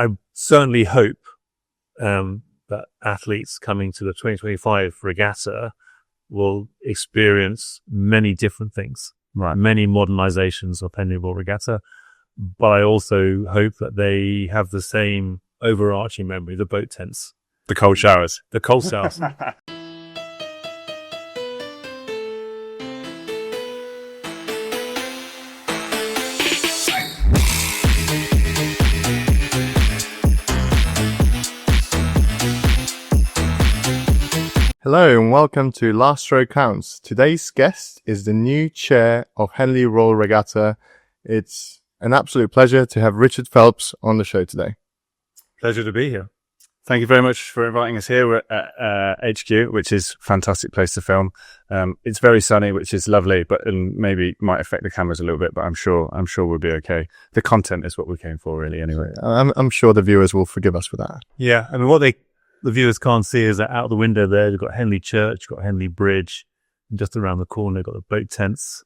I certainly hope that athletes coming to the 2025 regatta will experience many different things, Right. many modernizations of Henley Royal Regatta. But I also hope that they have the same overarching memory, the boat tents, The cold showers. the cold showers. Hello and welcome to Last Stroke Counts. Today's guest is the new chair of Henley Royal Regatta. It's an absolute pleasure to have Richard Phelps on the show today. Pleasure to be here. Thank you very much for inviting us here. We're at HQ, which is a fantastic place to film. It's very sunny, which is lovely, but maybe might affect the cameras a little bit, but I'm sure we'll be okay. The content is what we came for, really, anyway. I'm sure the viewers will forgive us for that. Yeah, I mean, what the viewers can't see is that out the window there, you've got Henley Church, you've got Henley Bridge, and just around the corner, you've got the boat tents,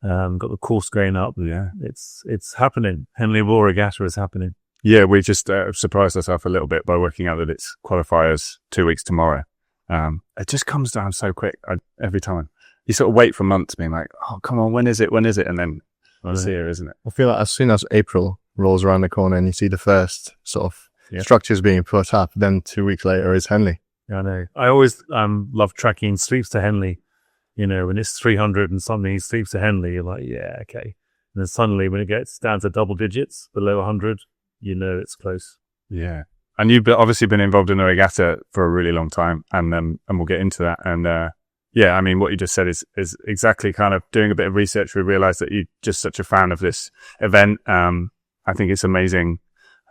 got the course going up. Yeah. It's happening. Henley Royal Regatta is happening. Yeah, we just surprised ourselves a little bit by working out that it's qualifiers 2 weeks tomorrow. It just comes down so quick every time. You sort of wait for months being like, oh, come on, when is it? And then it's here, isn't it? I feel like as soon as April rolls around the corner and you see the first sort of structures being put up, then 2 weeks later is Henley. Yeah, I know. I always love tracking sweeps to Henley. You know, when it's 300 and something sweeps to Henley, you're like, yeah, okay. And then suddenly when it gets down to double digits, below 100, you know it's close. Yeah. And you've obviously been involved in the regatta for a really long time, and we'll get into that. And yeah, I mean, what you just said is exactly kind of doing a bit of research. We realized that you're just such a fan of this event. I think it's amazing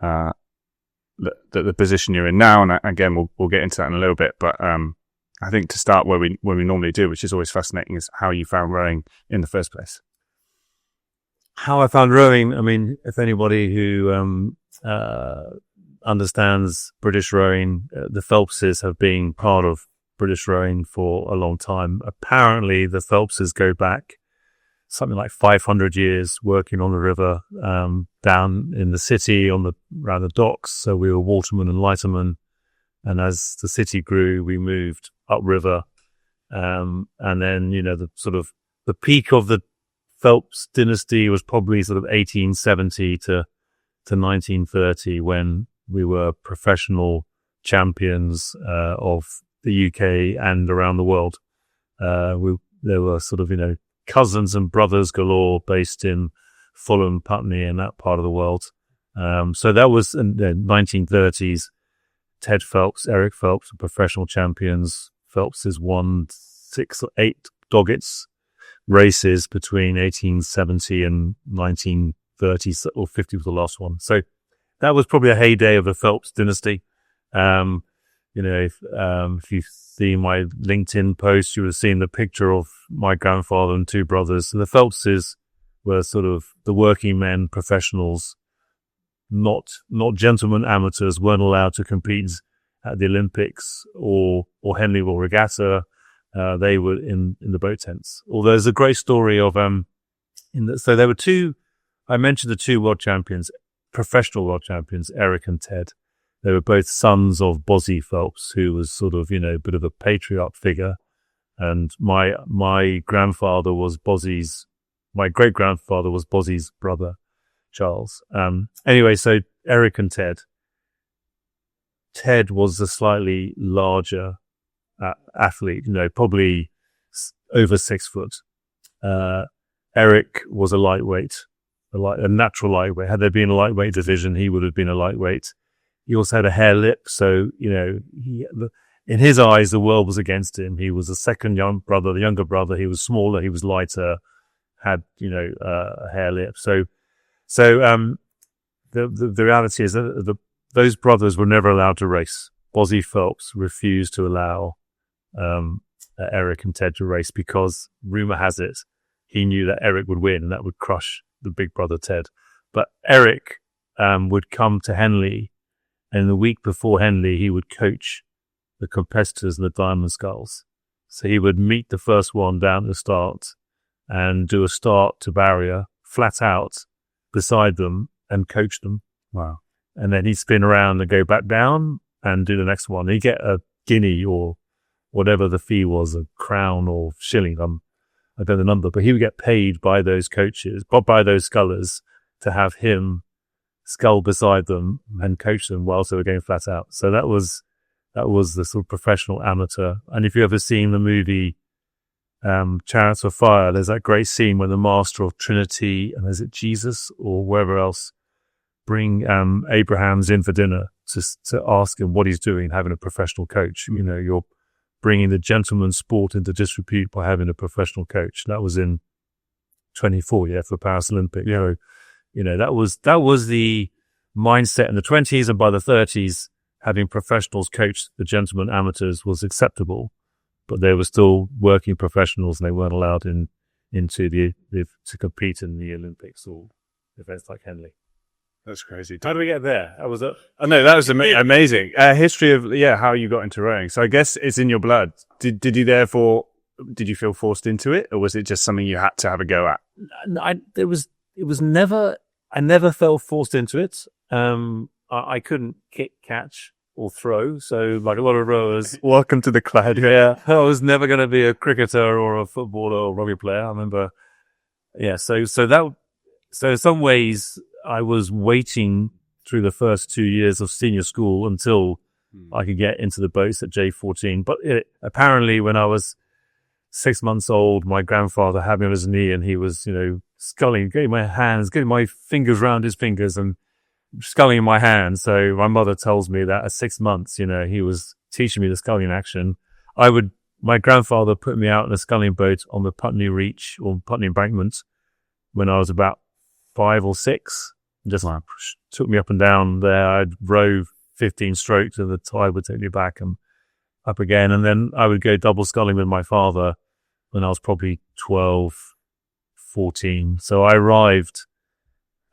the position you're in now, and again, we'll get into that in a little bit. But I think to start where we normally do, which is always fascinating, is how you found rowing in the first place. How I found rowing, I mean, if anybody who understands British rowing, the Phelpses have been part of British rowing for a long time. Apparently, the Phelpses go back something like 500 years working on the river, down in the city around the docks. So we were watermen and lightermen. And as the city grew, we moved upriver. And then, you know, the peak of the Phelps dynasty was probably sort of 1870 to 1930, when we were professional champions of the UK and around the world. There were sort of, you know, cousins and brothers galore based in Fulham, Putney, and that part of the world. So that was in the 1930s. Ted Phelps, Eric Phelps were professional champions. Phelps has won 6 or 8 Doggets races between 1870 and 1930, or 50 was the last one. So that was probably a heyday of the Phelps dynasty. You know, if you see my LinkedIn post, you would have seen the picture of my grandfather and 2 brothers. And the Phelpses were sort of the working men, professionals, not gentlemen amateurs, weren't allowed to compete at the Olympics or Henley Royal Regatta. They were in the boat tents. Although there's a great story of, so there were 2, I mentioned the 2 world champions, professional world champions, Eric and Ted. They were both sons of Bozzy Phelps, who was sort of, you know, a bit of a patriarch figure. And my grandfather was my great grandfather was Bozzy's brother, Charles. Anyway, so Eric and Ted. Ted was a slightly larger athlete, you know, probably over 6 foot. Eric was a lightweight, a natural lightweight. Had there been a lightweight division, he would have been a lightweight. He also had a hair lip, so, you know, in his eyes, the world was against him. He was the younger brother. He was smaller, he was lighter, had, you know, a hair lip. So the reality is that those brothers were never allowed to race. Bozzy Phelps refused to allow Eric and Ted to race because, rumor has it, he knew that Eric would win and that would crush the big brother Ted. But Eric would come to Henley, and the week before Henley, he would coach the competitors in the Diamond Sculls. So he would meet the first one down at the start and do a start to barrier, flat out, beside them, and coach them. Wow. and then he'd spin around and go back down and do the next one. He'd get a guinea or whatever the fee was, a crown or shilling. I don't know the number, but he would get paid by those coaches, by those scullers, to have him scull beside them and coach them whilst they were going flat out. So that was the sort of professional amateur. And if you've ever seen the movie Chariots of Fire, there's that great scene when the Master of Trinity, and is it Jesus or wherever else, bring Abraham's in for dinner to ask him what he's doing, having a professional coach. You know, you're bringing the gentleman's sport into disrepute by having a professional coach. That was in 24, for Paris Olympics. Yeah. So, you know, that was the mindset in the 20s, and by the 30s, having professionals coach the gentleman amateurs was acceptable, but they were still working professionals and they weren't allowed to compete in the Olympics or events like Henley. That's crazy. How do we get there? That was amazing. History of how you got into rowing. So I guess it's in your blood. Did you feel forced into it, or was it just something you had to have a go at? I never felt forced into it. I couldn't kick, catch, or throw. So like a lot of rowers, Welcome to the club. I was never going to be a cricketer or a footballer or rugby player. I remember. So in some ways, I was waiting through the first 2 years of senior school until I could get into the boats at J14. But apparently when I was 6 months old, my grandfather had me on his knee and he was, sculling, getting my fingers round his fingers and sculling in my hand. So my mother tells me that at 6 months, he was teaching me the sculling action. My grandfather put me out in a sculling boat on the Putney Reach or Putney Embankment when I was about 5 or 6. Just took me up and down there. I'd row 15 strokes and the tide would take me back and up again. And then I would go double sculling with my father when I was probably 12, 14. So I arrived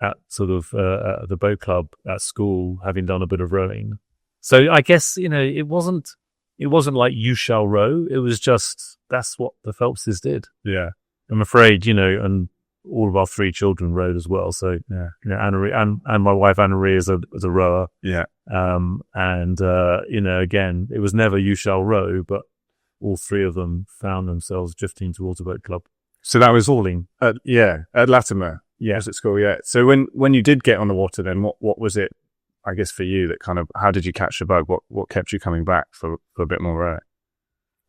at sort of the boat club at school, having done a bit of rowing. So I guess, it wasn't like you shall row. It was just, that's what the Phelpses did. Yeah. I'm afraid, and all of our 3 children rowed as well. So, Anna and my wife Anna-Marie is a rower. Yeah. Again, it was never you shall row, but all 3 of them found themselves drifting towards a boat club. So that was falling. At Latimer. Yeah. Was at school. Yeah. So when you did get on the water, then what was it, I guess, for you that kind of, how did you catch the bug? What kept you coming back for a bit more rowing?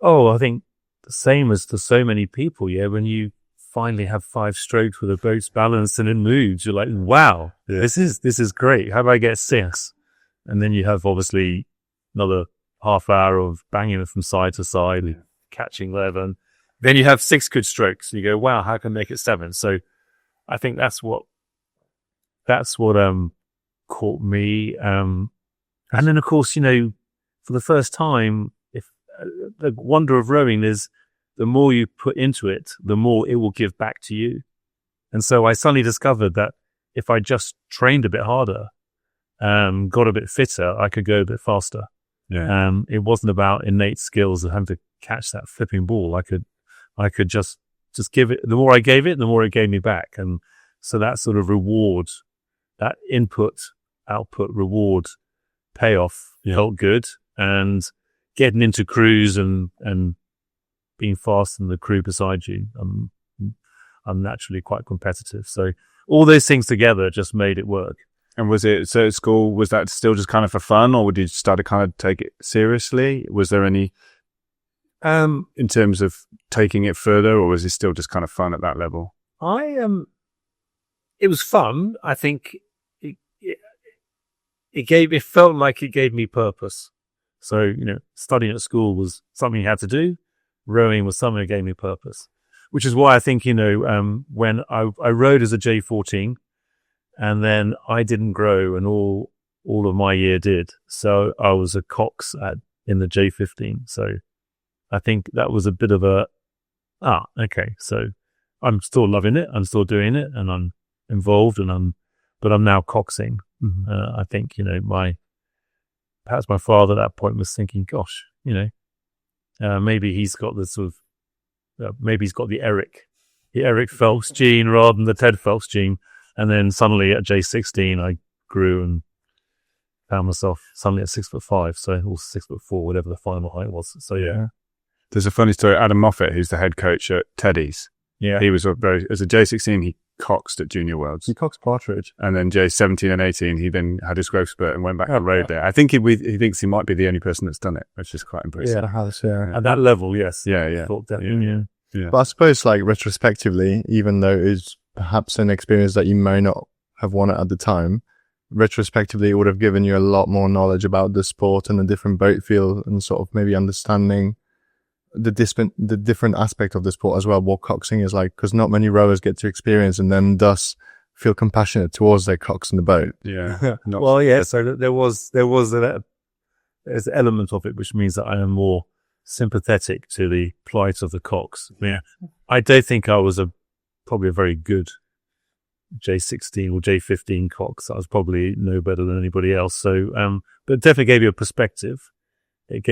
Oh, I think the same as to so many people. Yeah. When you finally have 5 strokes with the boat's balanced and it moves, you're like, wow, this is great. How do I get 6? And then you have obviously another half hour of banging it from side to side, and catching whatever. And then you have 6 good strokes and you go, wow, how can I make it 7? So I think that's what caught me. And then of course, for the first time, if the wonder of rowing is, the more you put into it, the more it will give back to you. And so I suddenly discovered that if I just trained a bit harder, got a bit fitter, I could go a bit faster. Yeah. It wasn't about innate skills of having to catch that flipping ball. I could just give it. The more I gave it, the more it gave me back. And so that sort of reward, that input, output, reward, payoff felt good. And getting into crews and being fast in the crew beside you, I'm naturally quite competitive. So all those things together just made it work. And was it, so at school, was that still just kind of for fun, or did you start to kind of take it seriously? Was there any, in terms of taking it further, or was it still just kind of fun at that level? It was fun. I think it felt like it gave me purpose. So, studying at school was something you had to do. Rowing was something that gave me purpose, which is why I think, when I rowed as a J14 and then I didn't grow and all of my year did. So I was a cox in the J15. So I think that was a bit of okay. So I'm still loving it. I'm still doing it and I'm involved but I'm now coxing. Mm-hmm. I think, perhaps my father at that point was thinking, gosh, maybe he's got the sort of, maybe he's got the Eric Phelps gene rather than the Ted Phelps gene. And then suddenly at J16, I grew and found myself suddenly at 6'5", so or 6'4", whatever the final height was. So yeah. There's a funny story. Adam Moffat, who's the head coach at Teddy's, he was as a J16, he coxed at Junior Worlds. He coxed partridge. And then J17 and 18, he then had his growth spurt and went back and rode there. I think he thinks he might be the only person that's done it, which is quite impressive. Yeah. At that level, yes. Yeah. Thought that, yeah. But I suppose, like, retrospectively, even though it's perhaps an experience that you may not have wanted at the time, retrospectively, it would have given you a lot more knowledge about the sport and the different boat feel and sort of maybe understanding the different aspect of the sport as well, what coxing is like, because not many rowers get to experience and then thus feel compassionate towards their cox in the boat. Yeah. So there was there's an element of it which means that I am more sympathetic to the plight of the cox. Yeah, I don't think I was probably a very good J16 or J15 cox. I was probably no better than anybody else. So, but it definitely gave you a perspective. It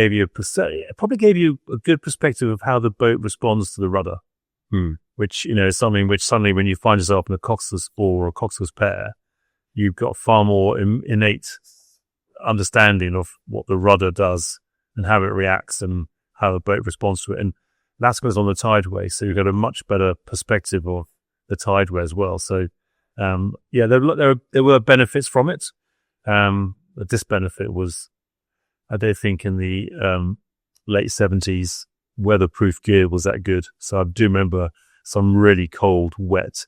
probably gave you a good perspective of how the boat responds to the rudder, which, is something which suddenly when you find yourself in a coxless 4 or a coxless pair, you've got far more innate understanding of what the rudder does and how it reacts and how the boat responds to it. And that's goes on the tideway. So you've got a much better perspective of the tideway as well. So, there were benefits from it. The disbenefit was, I don't think in the late 70s, weatherproof gear was that good. So I do remember some really cold, wet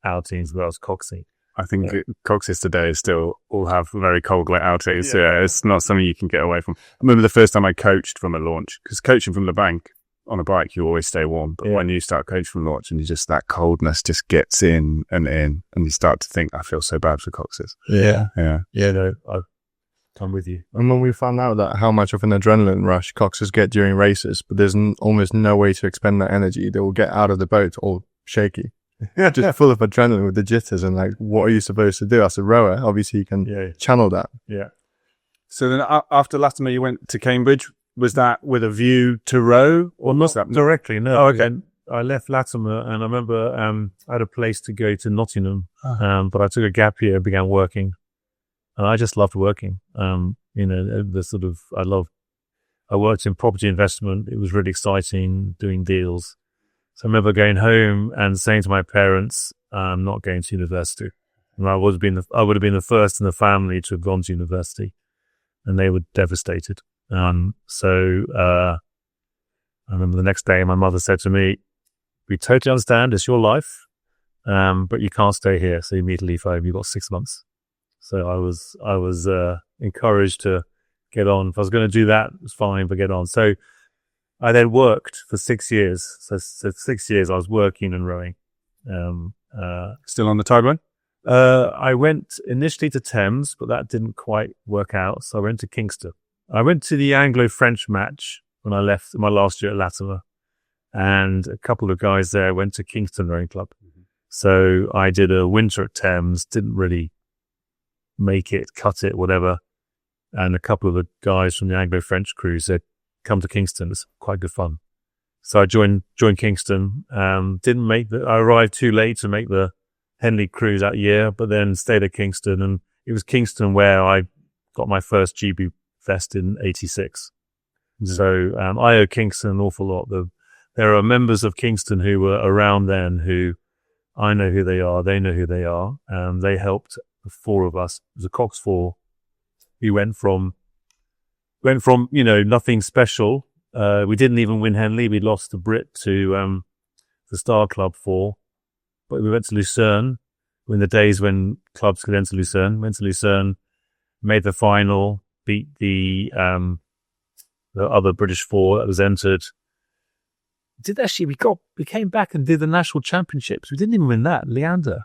outings where I was coxing. I think coxes today still all have very cold, wet outings. Yeah, it's not something you can get away from. I remember the first time I coached from a launch, because coaching from the bank on a bike, you always stay warm. But when you start coaching from launch and that coldness just gets in, and you start to think, I feel so bad for coxes. Yeah. No, I'm with you. And when we found out that how much of an adrenaline rush coxers get during races, but there's almost no way to expend that energy, they will get out of the boat all shaky. Just full of adrenaline with the jitters and like, what are you supposed to do as a rower? Obviously you can channel that. Yeah. So then after Latimer, you went to Cambridge. Was that with a view to row or not directly? No. Oh, okay. I left Latimer and I remember I had a place to go to Nottingham, but I took a gap year and began working. And I just loved working. I worked in property investment. It was really exciting doing deals. So I remember going home and saying to my parents, I'm not going to university. And I would have been the first in the family to have gone to university, and they were devastated. So I remember the next day my mother said to me, we totally understand, it's your life, but you can't stay here. So you need to leave home. You've got 6 months. So I was encouraged to get on. If I was going to do that, it was fine, but get on. So I then worked for 6 years. So 6 years I was working and rowing. Still on the tideway? I went initially to Thames, but that didn't quite work out. So I went to Kingston. I went to the Anglo-French match when I left my last year at Latimer, and a couple of guys there went to Kingston Rowing Club. So I did a winter at Thames, didn't really make it, cut it, whatever. And a couple of the guys from the Anglo-French crew said, come to Kingston. It's quite good fun. So I joined Kingston. I arrived too late to make the Henley cruise that year, but then stayed at Kingston. And it was Kingston where I got my first GB vest in 86. So I owe Kingston an awful lot. There are members of Kingston who were around then who I know who they are. They know who they are. They helped the 4 of us. It was a Cox 4. We went from nothing special. We didn't even win Henley. We lost to Brit to the Star Club 4. But we went to Lucerne in the days when clubs could enter Lucerne. Went to Lucerne, made the final, beat the other British 4 that was entered. We came back and did the national championships. We didn't even win that. Leander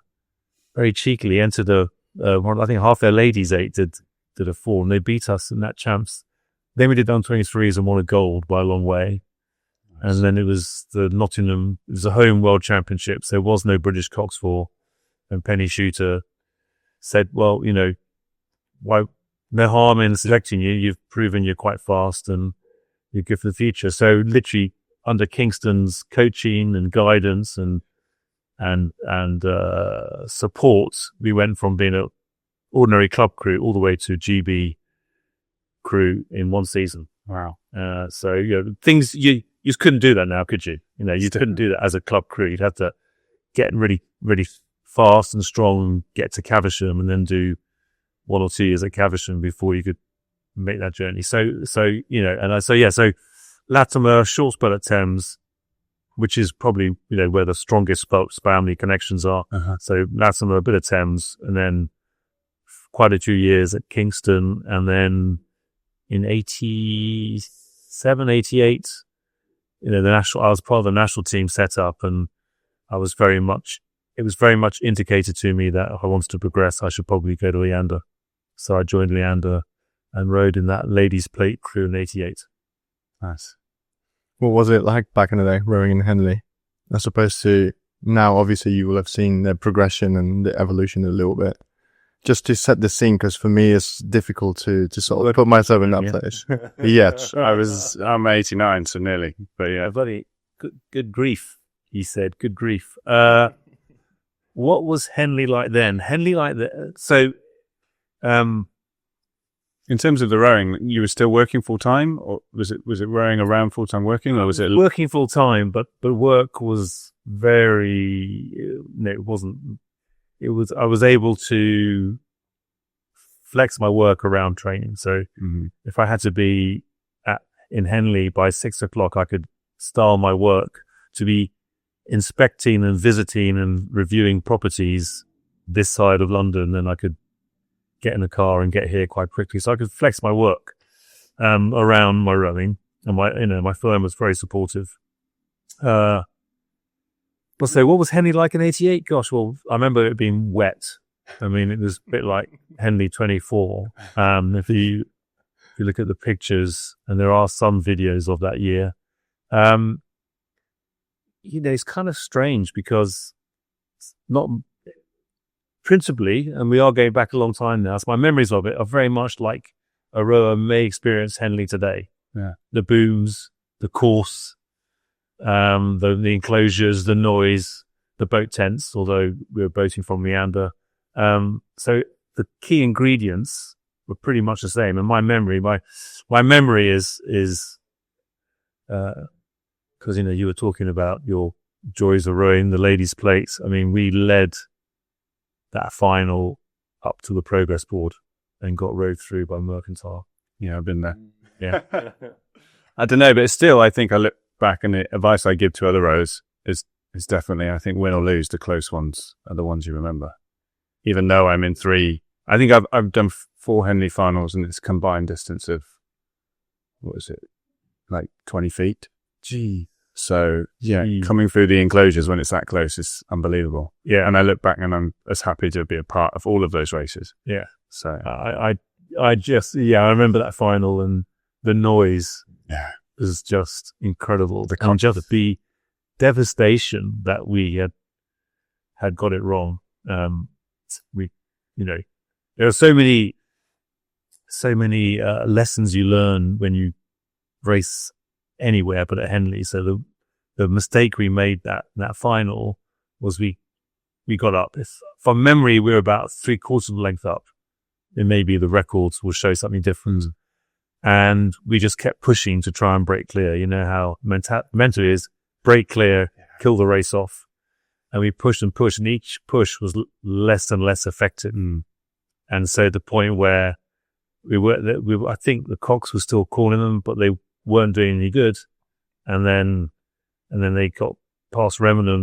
very cheekily entered I think half their ladies 8 did a 4, and they beat us in that champs. Then we did down 23s and won a gold by a long way. Nice. And then it was the Nottingham, it was a home world championships. There was no British Cox 4. And Penny Shooter said, well, why, no harm in selecting you. You've proven you're quite fast and you're good for the future. So literally under Kingston's coaching and guidance and support, we went from being an ordinary club crew all the way to GB crew in one season. Wow. So, things you just couldn't do that now, could you? You couldn't do that as a club crew. You'd have to get really, really fast and strong, get to Caversham, and then do 1 or 2 years at Caversham before you could make that journey. So Latimer, short spell at Thames, which is probably, where the strongest Phelps family connections are. Uh-huh. So Latimer, a bit of Thames, and then quite a few years at Kingston, and then in 87, 88, I was part of the national team setup, and it was very much indicated to me that if I wanted to progress, I should probably go to Leander. So I joined Leander and rode in that ladies' plate crew in 88. Nice. What was it like back in the day, rowing in Henley? As opposed to now, obviously, you will have seen the progression and the evolution a little bit. Just to set the scene, because for me, it's difficult to sort of put myself in that place. Yet. I'm 89, so nearly. But yeah. Bloody good grief, he said. Good grief. What was Henley like then? In terms of the rowing, you were still working full time, or was it rowing around full time working, or was it working full time? But work was very. It wasn't. It was. I was able to flex my work around training. So if I had to be in Henley by 6 o'clock, I could style my work to be inspecting and visiting and reviewing properties this side of London. Then I could get in a car and get here quite quickly. So I could flex my work around my rowing, and my firm was very supportive. So what was Henley like in 88? Gosh, well, I remember it being wet. I mean, it was a bit like Henley 24. If you look at the pictures, and there are some videos of that year, it's kind of strange because it's not principally, and we are going back a long time now, so my memories of it are very much like a rower may experience Henley today. Yeah. The booms, the course, the enclosures, the noise, the boat tents, although we were boating from Leander. So the key ingredients were pretty much the same. And my memory is because, you were talking about your joys of rowing, the ladies' plates. I mean, we led that final up to the progress board and got rowed through by Mercantile. Yeah, I've been there. Yeah. I don't know, but still, I think I look back and the advice I give to other rowers is definitely, I think, win or lose, the close ones are the ones you remember. Even though I'm in 3, I think I've done 4 Henley finals, and it's combined distance of, what is it, like 20 feet? Gee. So yeah, coming through the enclosures when it's that close is unbelievable. Yeah. And I look back and I'm as happy to be a part of all of those races. Yeah. So I remember that final, and the noise was just incredible. The devastation that we had got it wrong. There are so many lessons you learn when you race anywhere but at Henley. So the mistake we made that final was we got up. From memory, we were about 3/4 of the length up. It may be the records will show something different. And we just kept pushing to try and break clear. You know how mental is, break clear, kill the race off. And we pushed and pushed, and each push was less and less effective. And so the point where I think the Cox was still calling them, but they weren't doing any good. And then they got past Remenham.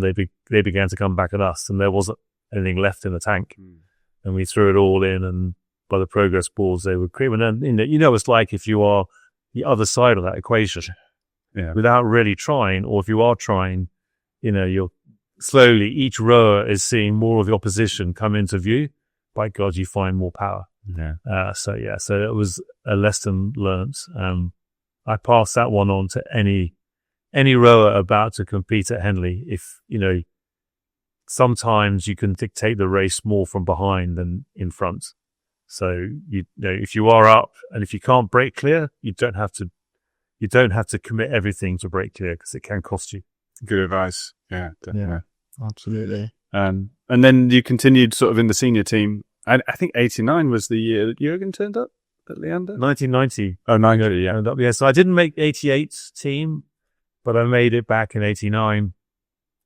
They began to come back at us, and there wasn't anything left in the tank. And we threw it all in, and by the progress boards, they were creaming. And it's like if you are the other side of that equation, without really trying, or if you are trying, you're slowly, each rower is seeing more of the opposition come into view. By God, you find more power. So it was a lesson learnt. I pass that one on to any rower about to compete at Henley. If, sometimes you can dictate the race more from behind than in front. So, if you are up and if you can't break clear, you don't have to commit everything to break clear, because it can cost you. Good advice. Yeah, definitely. Yeah, absolutely. And then you continued sort of in the senior team. I think 89 was the year that Jürgen turned up Leander? 1990. Oh, 90, yeah. Yeah, so I didn't make 88 team, but I made it back in 89.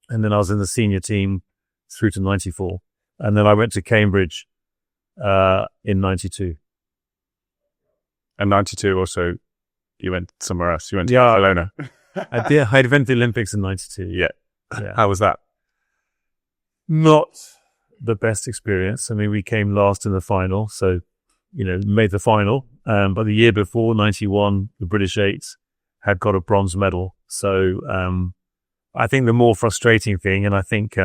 And then I was in the senior team through to 94. And then I went to Cambridge in 92. And 92 also, you went somewhere else. You went to Barcelona. I went to the Olympics in 92. Yeah. How was that? Not the best experience. I mean, we came last in the final, so, made the final. But the year before, 91, the British 8 had got a bronze medal. So I think the more frustrating thing, and I think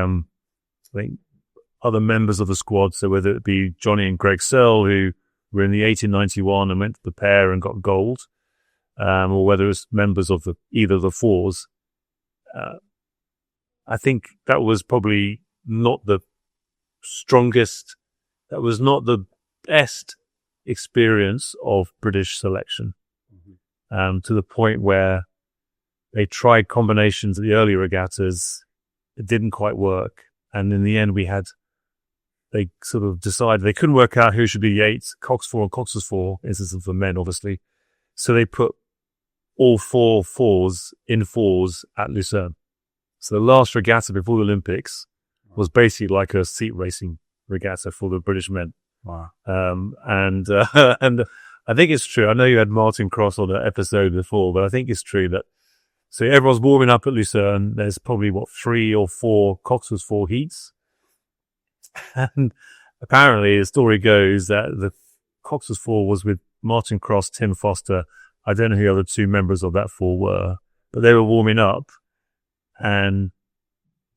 other members of the squad, so whether it be Johnny and Greg Searle, who were in the 1891 and went to the pair and got gold, or whether it's members of either of the fours, I think that was probably not the strongest, that was not the best experience of British selection, to the point where they tried combinations at the early regattas. It didn't quite work. And in the end, they sort of decided they couldn't work out who should be the 8, Cox 4 and Cox's 4, instance for men, obviously. So they put all 4 fours in fours at Lucerne. So the last regatta before the Olympics was basically like a seat racing regatta for the British men. Wow. And I think it's true. I know you had Martin Cross on the episode before, but I think it's true that, so everyone's warming up at Lucerne. There's probably 3 or 4 Cox's 4 heats. And apparently the story goes that the Cox's 4 was with Martin Cross, Tim Foster. I don't know who the other 2 members of that 4 were, but they were warming up. And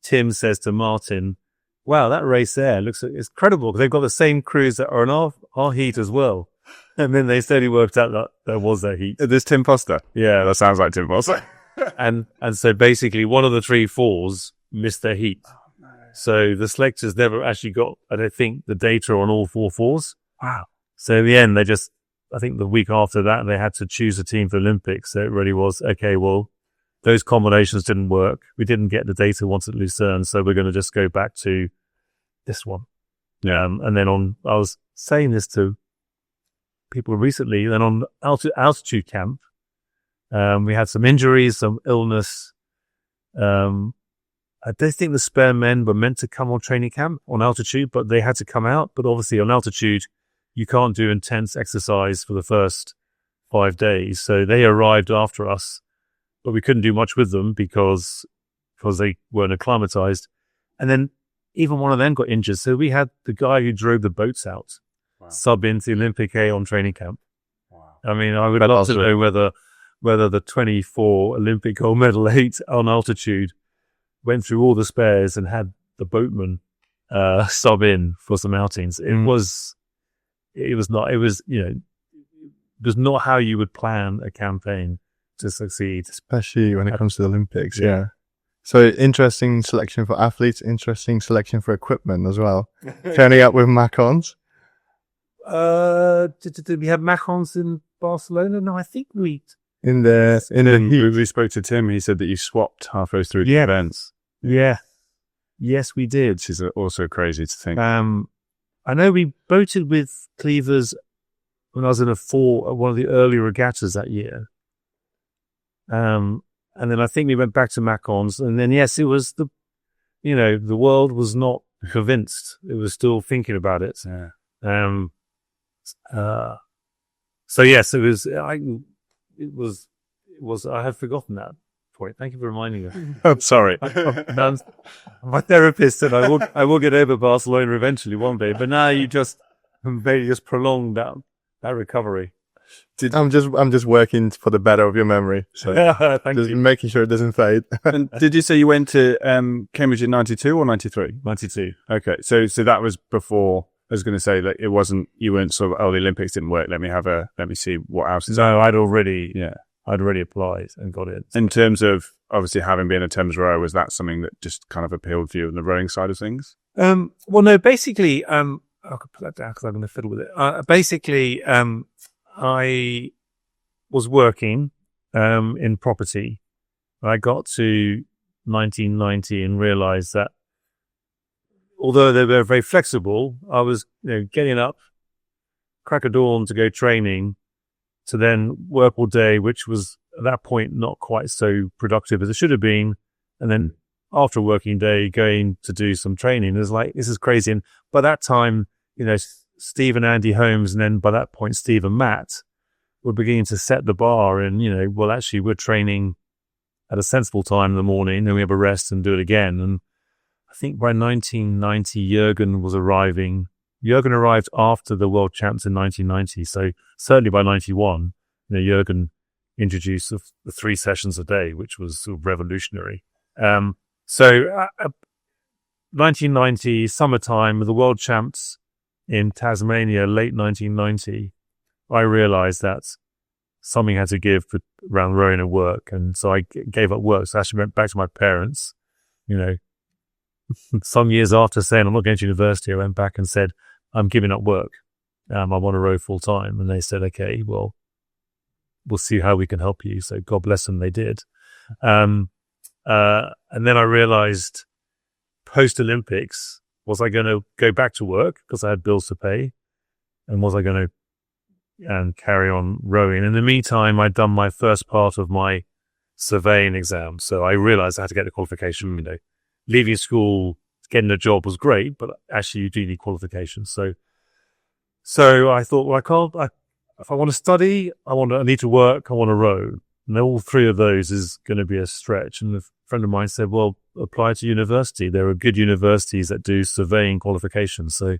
Tim says to Martin, wow, that race there it's credible because they've got the same crews that are in our heat as well. And then they slowly worked out that there was their heat. There's Tim Foster. Yeah. That sounds like Tim Foster. and so basically one of the 3 fours missed their heat. Oh, no. So the selectors never actually got, I don't think, the data on all 4 fours. Wow. So in the end, I think the week after that, they had to choose a team for the Olympics. So it really was, okay, well, those combinations didn't work. We didn't get the data once at Lucerne, so we're going to just go back to this one. Yeah. And then I was saying this to people recently, then on altitude camp, we had some injuries, some illness. I don't think the spare men were meant to come on training camp on altitude, but they had to come out. But obviously on altitude, you can't do intense exercise for the first 5 days. So they arrived after us, but we couldn't do much with them because they weren't acclimatized. And then even one of them got injured. So we had the guy who drove the boats out sub into Olympic A on training camp. Wow. I mean, I would love to know whether the 24 Olympic gold medal 8 on altitude went through all the spares and had the boatman sub in for some outings. It was not how you would plan a campaign to succeed, especially when it comes to the Olympics. Yeah. So interesting selection for athletes, interesting selection for equipment as well. Turning up with Mahons. Did we have Mahons in Barcelona? No, I think we in the heat. We spoke to Tim. He said that you swapped halfway through the events. Yeah. Yes, we did. Which is also crazy to think. I know we boated with Cleavers when I was in one of the early regattas that year. And then I think we went back to Mahons, and then yes, it was the world was not convinced; it was still thinking about it. Yeah. So yes, it was. I had forgotten that point. Thank you for reminding me. I'm sorry. I'm my therapist said I will get over Barcelona eventually one day, but now you just prolonged that recovery. I'm just working for the better of your memory. So thank you. Making sure it doesn't fade. And did you say you went to Cambridge in 92 or 93? 92. Okay. So that was before. I was going to say that it wasn't, you weren't sort of, the Olympics didn't work. Let me see what else is. No, I'd already applied and got it. In terms of obviously having been a Thames rower, was that something that just kind of appealed to you on the rowing side of things? Well, no, basically, I could put that down because I'm going to fiddle with it. Basically, I was working in property. I got to 1990 and realized that although they were very flexible, I was getting up crack of dawn to go training, to then work all day, which was at that point not quite so productive as it should have been. And then after a working day, going to do some training. It was like, this is crazy. And by that time, Steve and Andy Holmes, and then by that point, Steve and Matt were beginning to set the bar. And, well, actually, we're training at a sensible time in the morning, then we have a rest and do it again. And I think by 1990, Jürgen was arriving. Jürgen arrived after the world champs in 1990. So certainly by 91, Jürgen introduced the 3 sessions a day, which was sort of revolutionary. 1990, summertime, the world champs in Tasmania, late 1990, I realized that something had to give around rowing and work. And so I gave up work. So I actually went back to my parents, some years after saying, I'm not going to university, I went back and said, I'm giving up work. I want to row full time. And they said, okay, well, we'll see how we can help you. So God bless them, they did. And then I realized post-Olympics, was I going to go back to work because I had bills to pay? And was I going to carry on rowing? In the meantime, I'd done my first part of my surveying exam. So I realized I had to get the qualification. Leaving school, getting a job was great, but actually you do need qualifications. So I thought, well, if I want to study, I need to work, I want to row. And all 3 of those is going to be a stretch. And a friend of mine said, well, apply to university. There are good universities that do surveying qualifications. So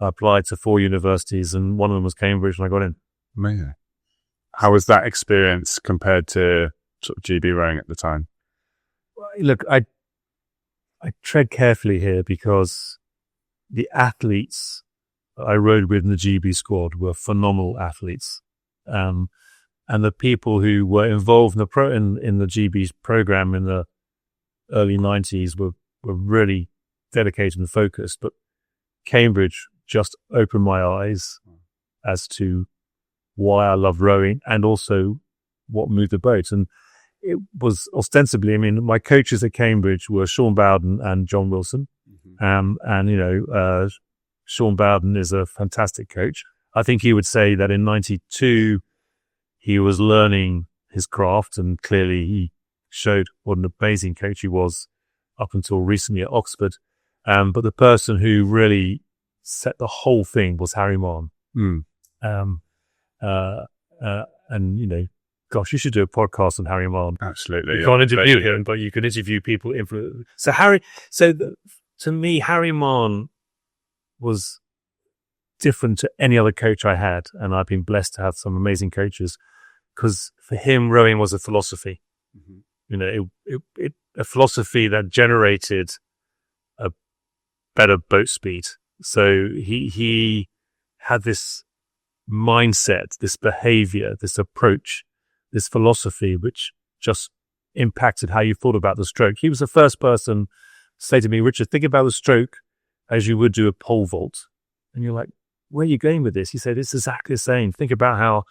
I applied to 4 universities, and one of them was Cambridge, and I got in. Amazing. How was that experience compared to sort of GB rowing at the time? Well, look, I tread carefully here because the athletes I rowed with in the GB squad were phenomenal athletes. And the people who were involved in the GB program in the early 90s were really dedicated and focused. But Cambridge just opened my eyes as to why I love rowing and also what moved the boat. And it was ostensibly, my coaches at Cambridge were Sean Bowden and John Wilson. Sean Bowden is a fantastic coach. I think he would say that in 92, he was learning his craft, and clearly he showed what an amazing coach he was up until recently at Oxford. But the person who really set the whole thing was Harry Mahon. Gosh, you should do a podcast on Harry Mahon. Absolutely. You can't interview him, but you can interview people. To me, Harry Mahon was different to any other coach I had. And I've been blessed to have some amazing coaches, because for him, rowing was a philosophy. A philosophy that generated a better boat speed. So he had this mindset, this behavior, this approach, this philosophy, which just impacted how you thought about the stroke. He was the first person to say to me, Richard, think about the stroke as you would do a pole vault. And you're like, where are you going with this? He said, it's exactly the same. Think about how,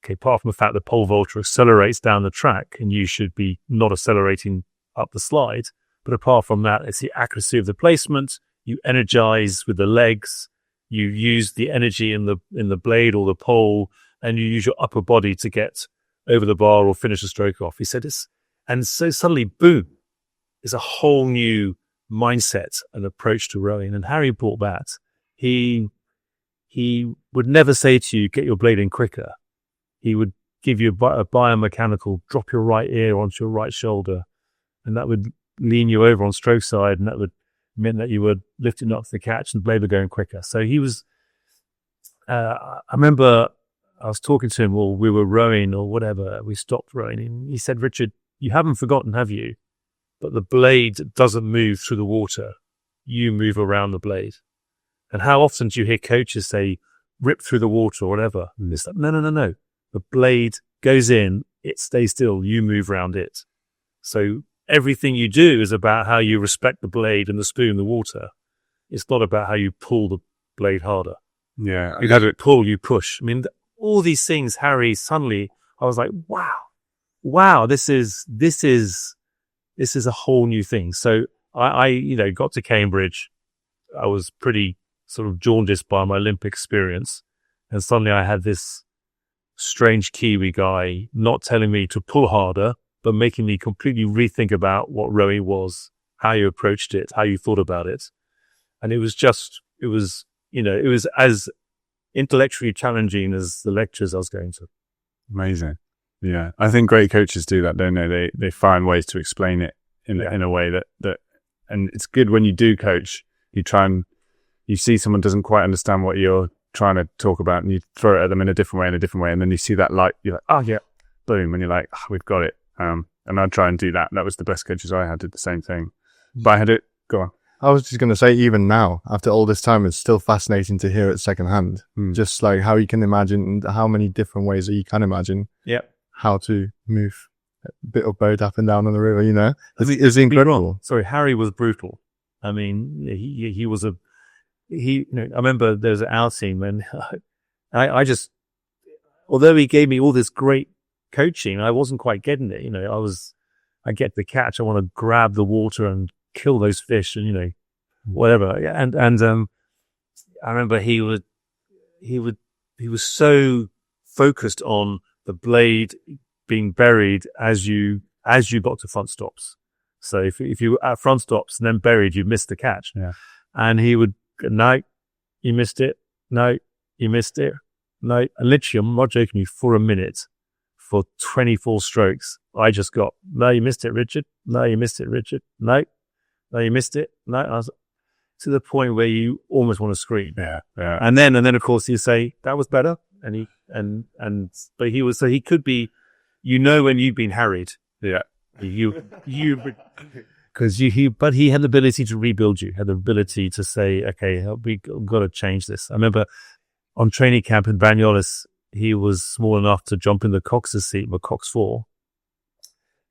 apart from the fact the pole vaulter accelerates down the track and you should be not accelerating up the slide, but apart from that, it's the accuracy of the placement. You energize with the legs. You use the energy in the blade or the pole, and you use your upper body to get over the bar or finish the stroke off. He said and so suddenly, boom, it's a whole new mindset and approach to rowing. And Harry brought that. He would never say to you, get your blade in quicker. He would give you a biomechanical, drop your right ear onto your right shoulder, and that would lean you over on stroke side, and that would mean that you were lifting up the catch and the blade were going quicker. So he was, I remember I was talking to him, or we were rowing or whatever, we stopped rowing, and he said, Richard, you haven't forgotten, have you? But the blade doesn't move through the water. You move around the blade. And how often do you hear coaches say, rip through the water or whatever? And it's like, no. The blade goes in, it stays still, you move around it. So everything you do is about how you respect the blade and the spoon, the water. It's not about how you pull the blade harder. Yeah. You have to pull, you push. All these things, Harry, suddenly I was like, wow, this is a whole new thing. So I got to Cambridge. I was pretty sort of jaundiced by my Olympic experience. And suddenly I had this strange Kiwi guy not telling me to pull harder, but making me completely rethink about what rowing was, how you approached it, how you thought about it. And it was as intellectually challenging as the lectures I was going to. Amazing. Yeah. I think great coaches do that, don't they? They find ways to explain it in a way that, and it's good when you do coach, you see someone doesn't quite understand what you're trying to talk about, and you throw it at them in a different way. And then you see that light, you're like, oh yeah, boom. And you're like, oh, we've got it. And I'd try and do that. That was the best coaches I had, did the same thing. But I had it, go on. I was just going to say, even now, after all this time, it's still fascinating to hear it secondhand. Just like how you can imagine, how many different ways that you can imagine how to move a bit of boat up and down on the river, you know? It's incredible. Sorry, Harry was brutal. I mean, he was I remember there was an outing when I just, although he gave me all this great coaching, I wasn't quite getting it. You know, I get the catch. I want to grab the water and kill those fish and, you know, whatever. And I remember he was so focused on the blade being buried as you got to front stops. So if you were at front stops and then buried, you missed the catch. Yeah. And he would, no, you missed it. No, you missed it. No. And literally, I'm not joking you, for a minute, for 24 strokes, I just got, no, you missed it, Richard. No, you missed it, Richard. No, you missed it. No. I was to the point where you almost want to scream. Yeah. And then of course you say, that was better. But he could be, you know, when you've been harried. Yeah. But he had the ability to rebuild you, had the ability to say, okay, we've got to change this. I remember on training camp in Banyoles, he was small enough to jump in the Cox's seat with Cox 4.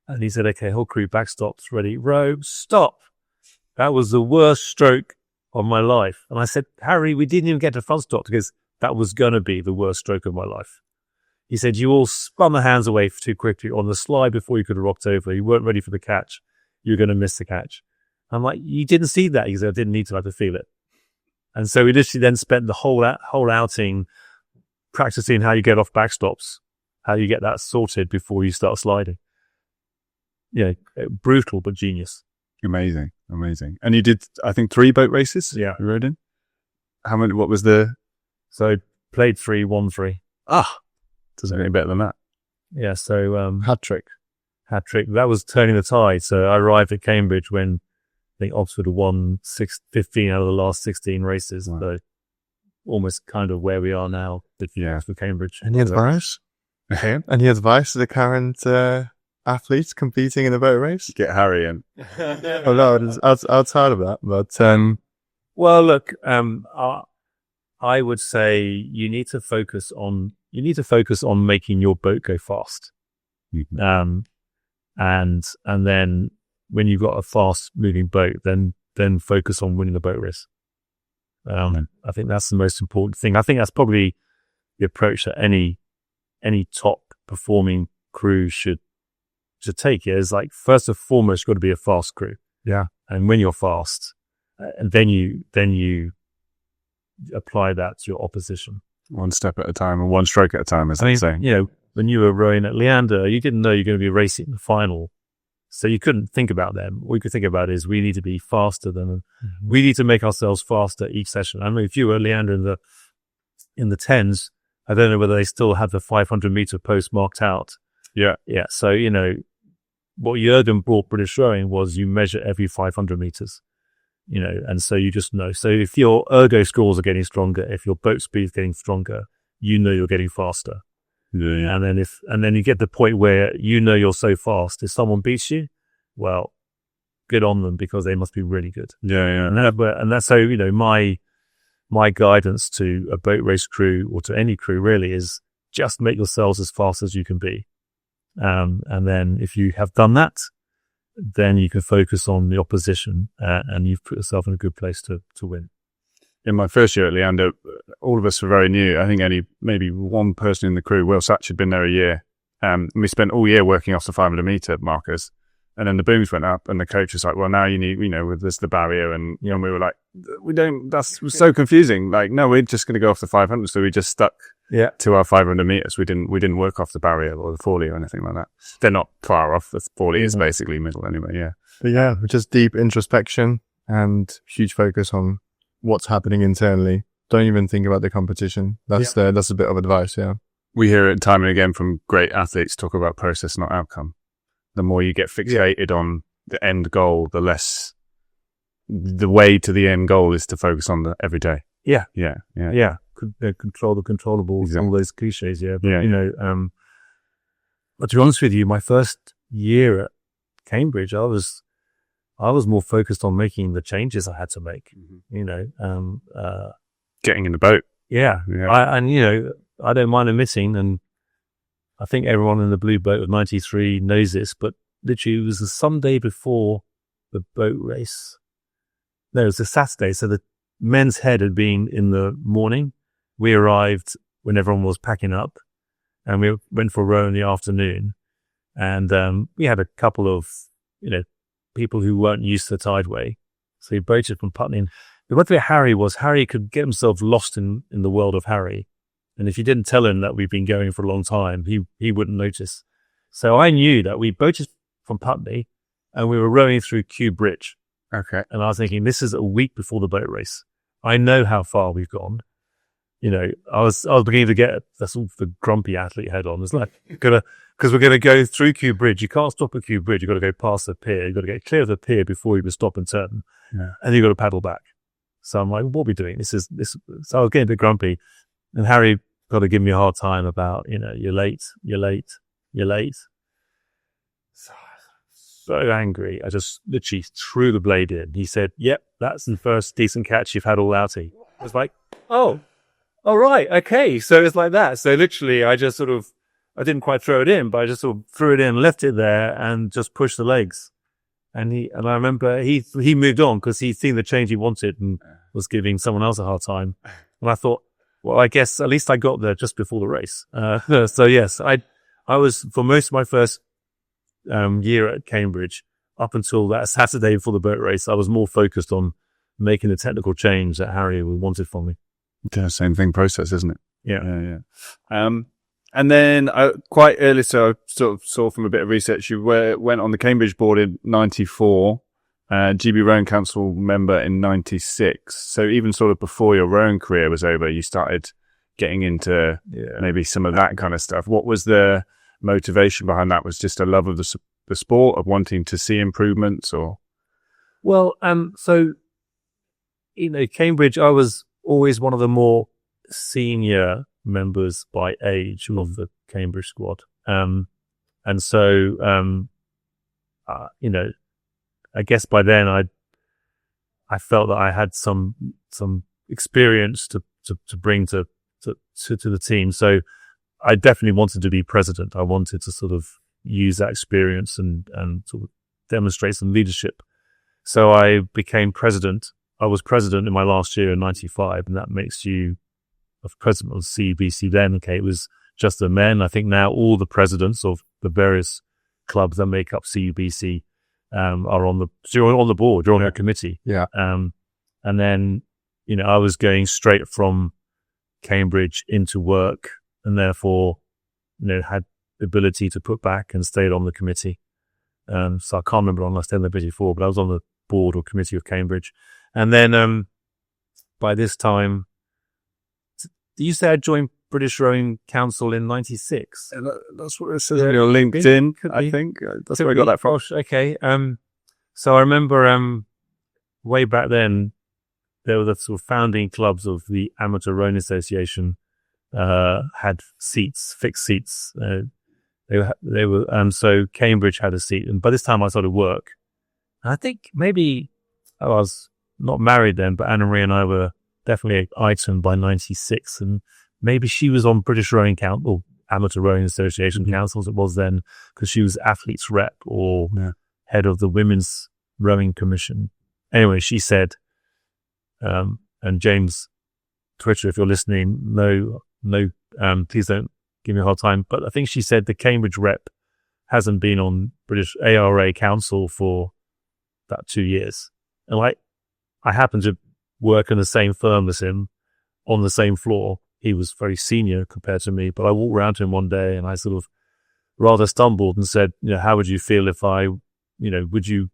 And he said, okay, whole crew, backstops, ready, row, stop. That was the worst stroke of my life. And I said, Harry, we didn't even get to front stop because that was going to be the worst stroke of my life. He said, you all spun the hands away too quickly on the slide before you could have rocked over. You weren't ready for the catch. You're going to miss the catch. I'm like, you didn't see that. He said, I didn't need to. I had to feel it. And so we literally then spent the whole outing practicing how you get off backstops, how you get that sorted before you start sliding. Yeah, brutal, but genius. Amazing. And you did, I think, 3 boat races? Yeah. You rode in? How many, what was the? So played 3, won 3. Doesn't get any better than that. Yeah, so Hat trick. That was turning the tide. So I arrived at Cambridge when I think Oxford had won 15 out of the last 16 races. Wow. So almost kind of where we are now for Cambridge. Any advice? Any advice to the current athletes competing in a boat race? Get Harry in. Oh no, it's outside of that. But well, look, I would say you need to focus on making your boat go fast. Mm-hmm. And then when you've got a fast moving boat, then focus on winning the boat race. I think that's the most important thing. I think that's probably the approach that any top performing crew should take. It is like, first and foremost, got to be a fast crew. Yeah. And when you're fast, and then you apply that to your opposition. One step at a time and one stroke at a time, as I'm saying. You know, when you were rowing at Leander, you didn't know you're going to be racing in the final. So you couldn't think about them. All you could think about is we need to be faster we need to make ourselves faster each session. I mean, if you were Leander in the 10s, I don't know whether they still have the 500 meter post marked out. Yeah. Yeah. So, you know, what Jürgen brought British rowing was you measure every 500 meters, you know, and so you just know. So if your ergo scores are getting stronger, if your boat speed is getting stronger, you know you're getting faster. Yeah. And then you get the point where you know you're so fast. If someone beats you, well, good on them because they must be really good. Yeah. And that's so, you know, my guidance to a boat race crew or to any crew really is just make yourselves as fast as you can be. And then if you have done that, then you can focus on the opposition and you've put yourself in a good place to win. In my first year at Leander, all of us were very new. I think maybe one person in the crew, Will Satch, had been there a year. And we spent all year working off the 500 meter markers. And then the booms went up, and the coach was like, well, now you need, there's the barrier. And, and we were like, that's so confusing. Like, no, we're just going to go off the 500. So we just stuck to our 500 meters. We didn't work off the barrier or the 40 or anything like that. They're not far off. The 40 is basically middle anyway. Yeah. But yeah, just deep introspection and huge focus on what's happening internally. Don't even think about the competition. That's a bit of advice. Yeah. We hear it time and again from great athletes talk about process, not outcome. The more you get fixated on the end goal, the less the way to the end goal is to focus on the everyday. Yeah. Control the controllables, exactly. All those cliches. Yeah. But, but to be honest with you, my first year at Cambridge, I was more focused on making the changes I had to make. Getting in the boat. Yeah. I don't mind admitting, and I think everyone in the blue boat of 93 knows this, but literally it was the Sunday before the boat race. No, it was a Saturday. So the men's head had been in the morning. We arrived when everyone was packing up, and we went for a row in the afternoon. And we had a couple of, people who weren't used to the tideway. So we boated from Putney. The one thing with Harry could get himself lost in the world of Harry. And if you didn't tell him that we've been going for a long time, he wouldn't notice. So I knew that we boated from Putney and we were rowing through Kew Bridge. Okay. And I was thinking, this is a week before the boat race. I know how far we've gone. I was beginning to get the grumpy athlete head on. It's like, because we're going to go through Kew Bridge. You can't stop at Kew Bridge. You've got to go past the pier. You've got to get clear of the pier before you can stop and turn. Yeah. And you've got to paddle back. So I'm like, what are we doing? So I was getting a bit grumpy. And Harry got to give me a hard time about, you're late. So angry. I just literally threw the blade in. He said, yep, that's the first decent catch you've had all outy. I was like, oh, all right. Okay. So it's like that. So literally I just I didn't quite throw it in, but I just sort of threw it in, left it there and just pushed the legs. And I remember he moved on because he'd seen the change he wanted and was giving someone else a hard time. And I thought, well, I guess at least I got there just before the race. So yes, I was, for most of my first year at Cambridge, up until that Saturday before the boat race, I was more focused on making the technical change that Harry wanted from me. Yeah, same thing, process, isn't it? Yeah. And then quite early, so I sort of saw from a bit of research, you went on the Cambridge board in 94, GB Rowing Council member in 96. So even sort of before your rowing career was over, you started getting into maybe some of that kind of stuff. What was the motivation behind that? Was just a love of the sport, of wanting to see improvements, or? Well, so, Cambridge, I was always one of the more senior members by age of the Cambridge squad. And so, I guess by then I felt that I had some experience to bring to the team. So I definitely wanted to be president. I wanted to sort of use that experience and sort of demonstrate some leadership. So I became president. I was president in my last year in 95, and that makes you a president of CUBC then. Okay, it was just the men. I think now all the presidents of the various clubs that make up CUBC are on the board, you're on the committee. Yeah. And then, I was going straight from Cambridge into work, and therefore, had the ability to put back and stayed on the committee. So I can't remember when I stayed on the committee before, but I was on the board or committee of Cambridge. And then, by this time, did you say I joined British Rowing Council in 96? That's what it says on your LinkedIn, I think. That's where I got that from. Okay. So I remember, way back then, there were the sort of founding clubs of the Amateur Rowing Association, had seats, fixed seats. They were, so Cambridge had a seat. And by this time I started work. I think maybe I was not married then, but Anna Marie and I were definitely an item by 96. And maybe she was on British Rowing Council, Amateur Rowing Association Council as it was then, because she was athletes rep or head of the Women's Rowing Commission. Anyway, she said, and James, Twitter, if you're listening, no, please don't give me a hard time. But I think she said the Cambridge rep hasn't been on British ARA counsel for about 2 years. And I happened to work in the same firm as him on the same floor. He was very senior compared to me, but I walked around to him one day and I sort of rather stumbled and said, how would you feel if would you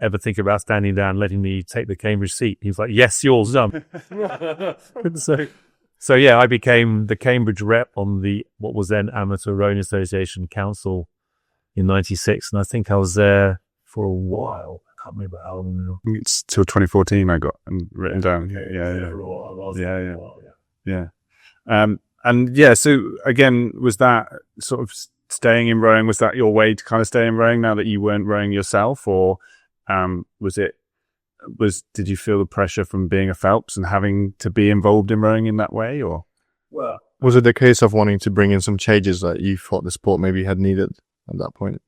ever think about standing down and letting me take the Cambridge seat? He was like, yes, yours, done. So yeah, I became the Cambridge rep on what was then Amateur Rowing Association Council in 96. And I think I was there for a while. I can't remember how long. It's till 2014 I got written down. Yeah. And yeah, so again, was that sort of staying in rowing? Was that your way to kind of stay in rowing now that you weren't rowing yourself, or did you feel the pressure from being a Phelps and having to be involved in rowing in that way, or? Well, was it the case of wanting to bring in some changes that you thought the sport maybe had needed at that point?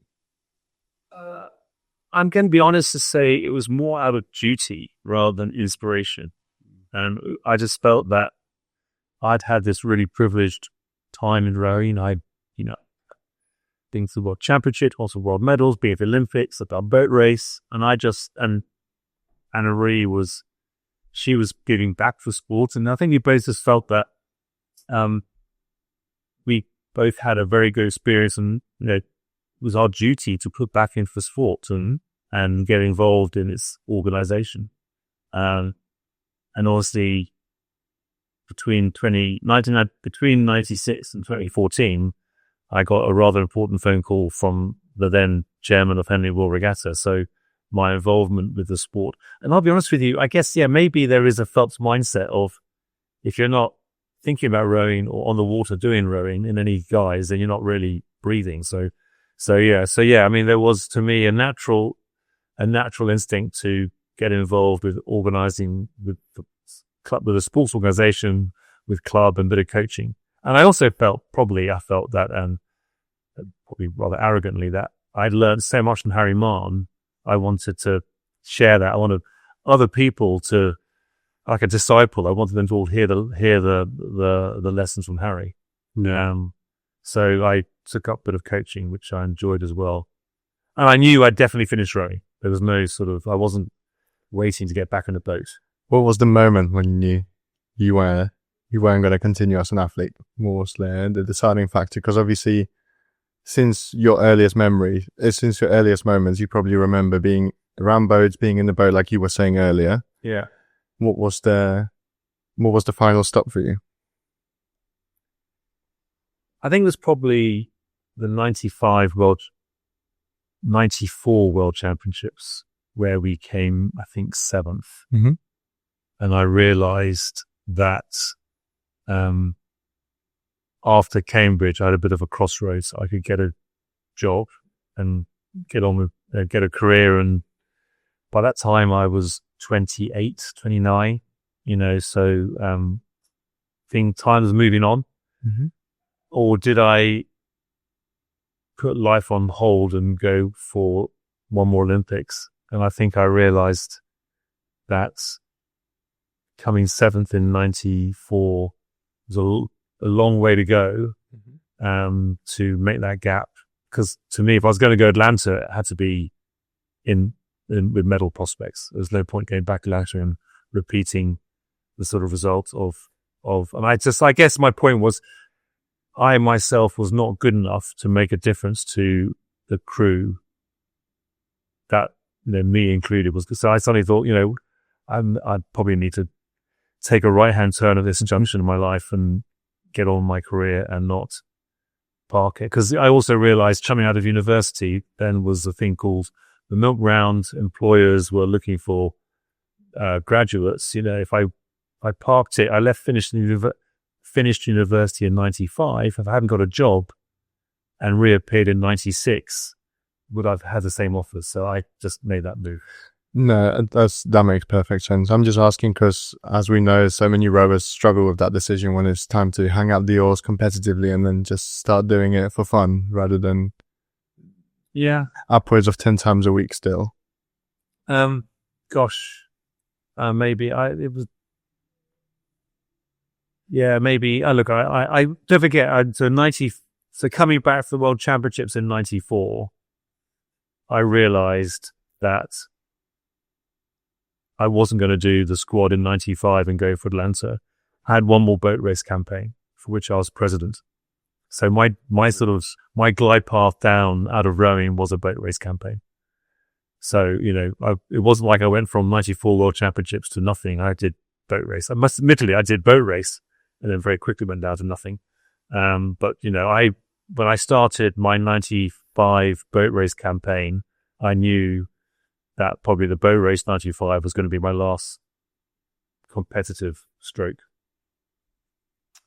I'm going to be honest to say it was more out of duty rather than inspiration. And I just felt that I'd had this really privileged time in rowing. I'd, been to the World Championship, also world medals, being at the Olympics, at our boat race. And Anna Ree she was giving back for sport. And I think we both just felt that we both had a very good experience, and it was our duty to put back in for sport and get involved in its organization. And obviously between 96 and 2014, I got a rather important phone call from the then chairman of Henley Royal Regatta. So my involvement with the sport. And I'll be honest with you, I guess, maybe there is a Phelps mindset of if you're not thinking about rowing or on the water doing rowing in any guise, then you're not really breathing. So yeah. I mean, there was to me a natural instinct to get involved with organizing with the club, with a sports organization, with club and a bit of coaching. And I also felt that, and probably rather arrogantly, that I'd learned so much from Harry Mahon. I wanted to share that. I wanted other people to, like a disciple, I wanted them to all hear the lessons from Harry. Yeah. So I took up a bit of coaching, which I enjoyed as well. And I knew I'd definitely finish rowing. There was no I wasn't waiting to get back on the boat. What was the moment when you knew you weren't going to continue as an athlete? What was the deciding factor? Because obviously, since your earliest moments, you probably remember being around boats, being in the boat, like you were saying earlier. Yeah. What was the final stop for you? I think it was probably the 94 World Championships, where we came, I think, 7th. Mm-hmm. And I realized that after Cambridge, I had a bit of a crossroads. I could get a job and get on with, get a career. And by that time I was 28, 29, so I think time was moving on. Mm-hmm. Or did I put life on hold and go for one more Olympics? And I think I realized that coming 7th in 94 was a long way to go to make that gap. Because to me, if I was going to go Atlanta, it had to be in with medal prospects. There's no point going back later and repeating the sort of result of. And I guess my point was, I myself was not good enough to make a difference to the crew. That me included was. So I suddenly thought, I'd probably need to take a right-hand turn at this junction in my life and get on my career and not park it. Because I also realized coming out of university, then was a thing called the milk round. Employers were looking for graduates. If I parked it, I finished university in 95. If I hadn't got a job and reappeared in 96, would I've had the same offers? So I just made that move. No, that makes perfect sense. I'm just asking because, as we know, so many rowers struggle with that decision when it's time to hang out the oars competitively and then just start doing it for fun rather than upwards of 10 times a week still. Maybe it was. Yeah, maybe. Look, I don't forget. So coming back from the World Championships in 94, I realized that I wasn't going to do the squad in 95 and go for Atlanta. I had one more boat race campaign for which I was president. So my glide path down out of rowing was a boat race campaign. So, it wasn't like I went from 94 World Championships to nothing. I did boat race. I must admittedly, I did boat race and then very quickly went down to nothing. But when I started my 95 boat race campaign, I knew that probably the boat race 95 was going to be my last competitive stroke.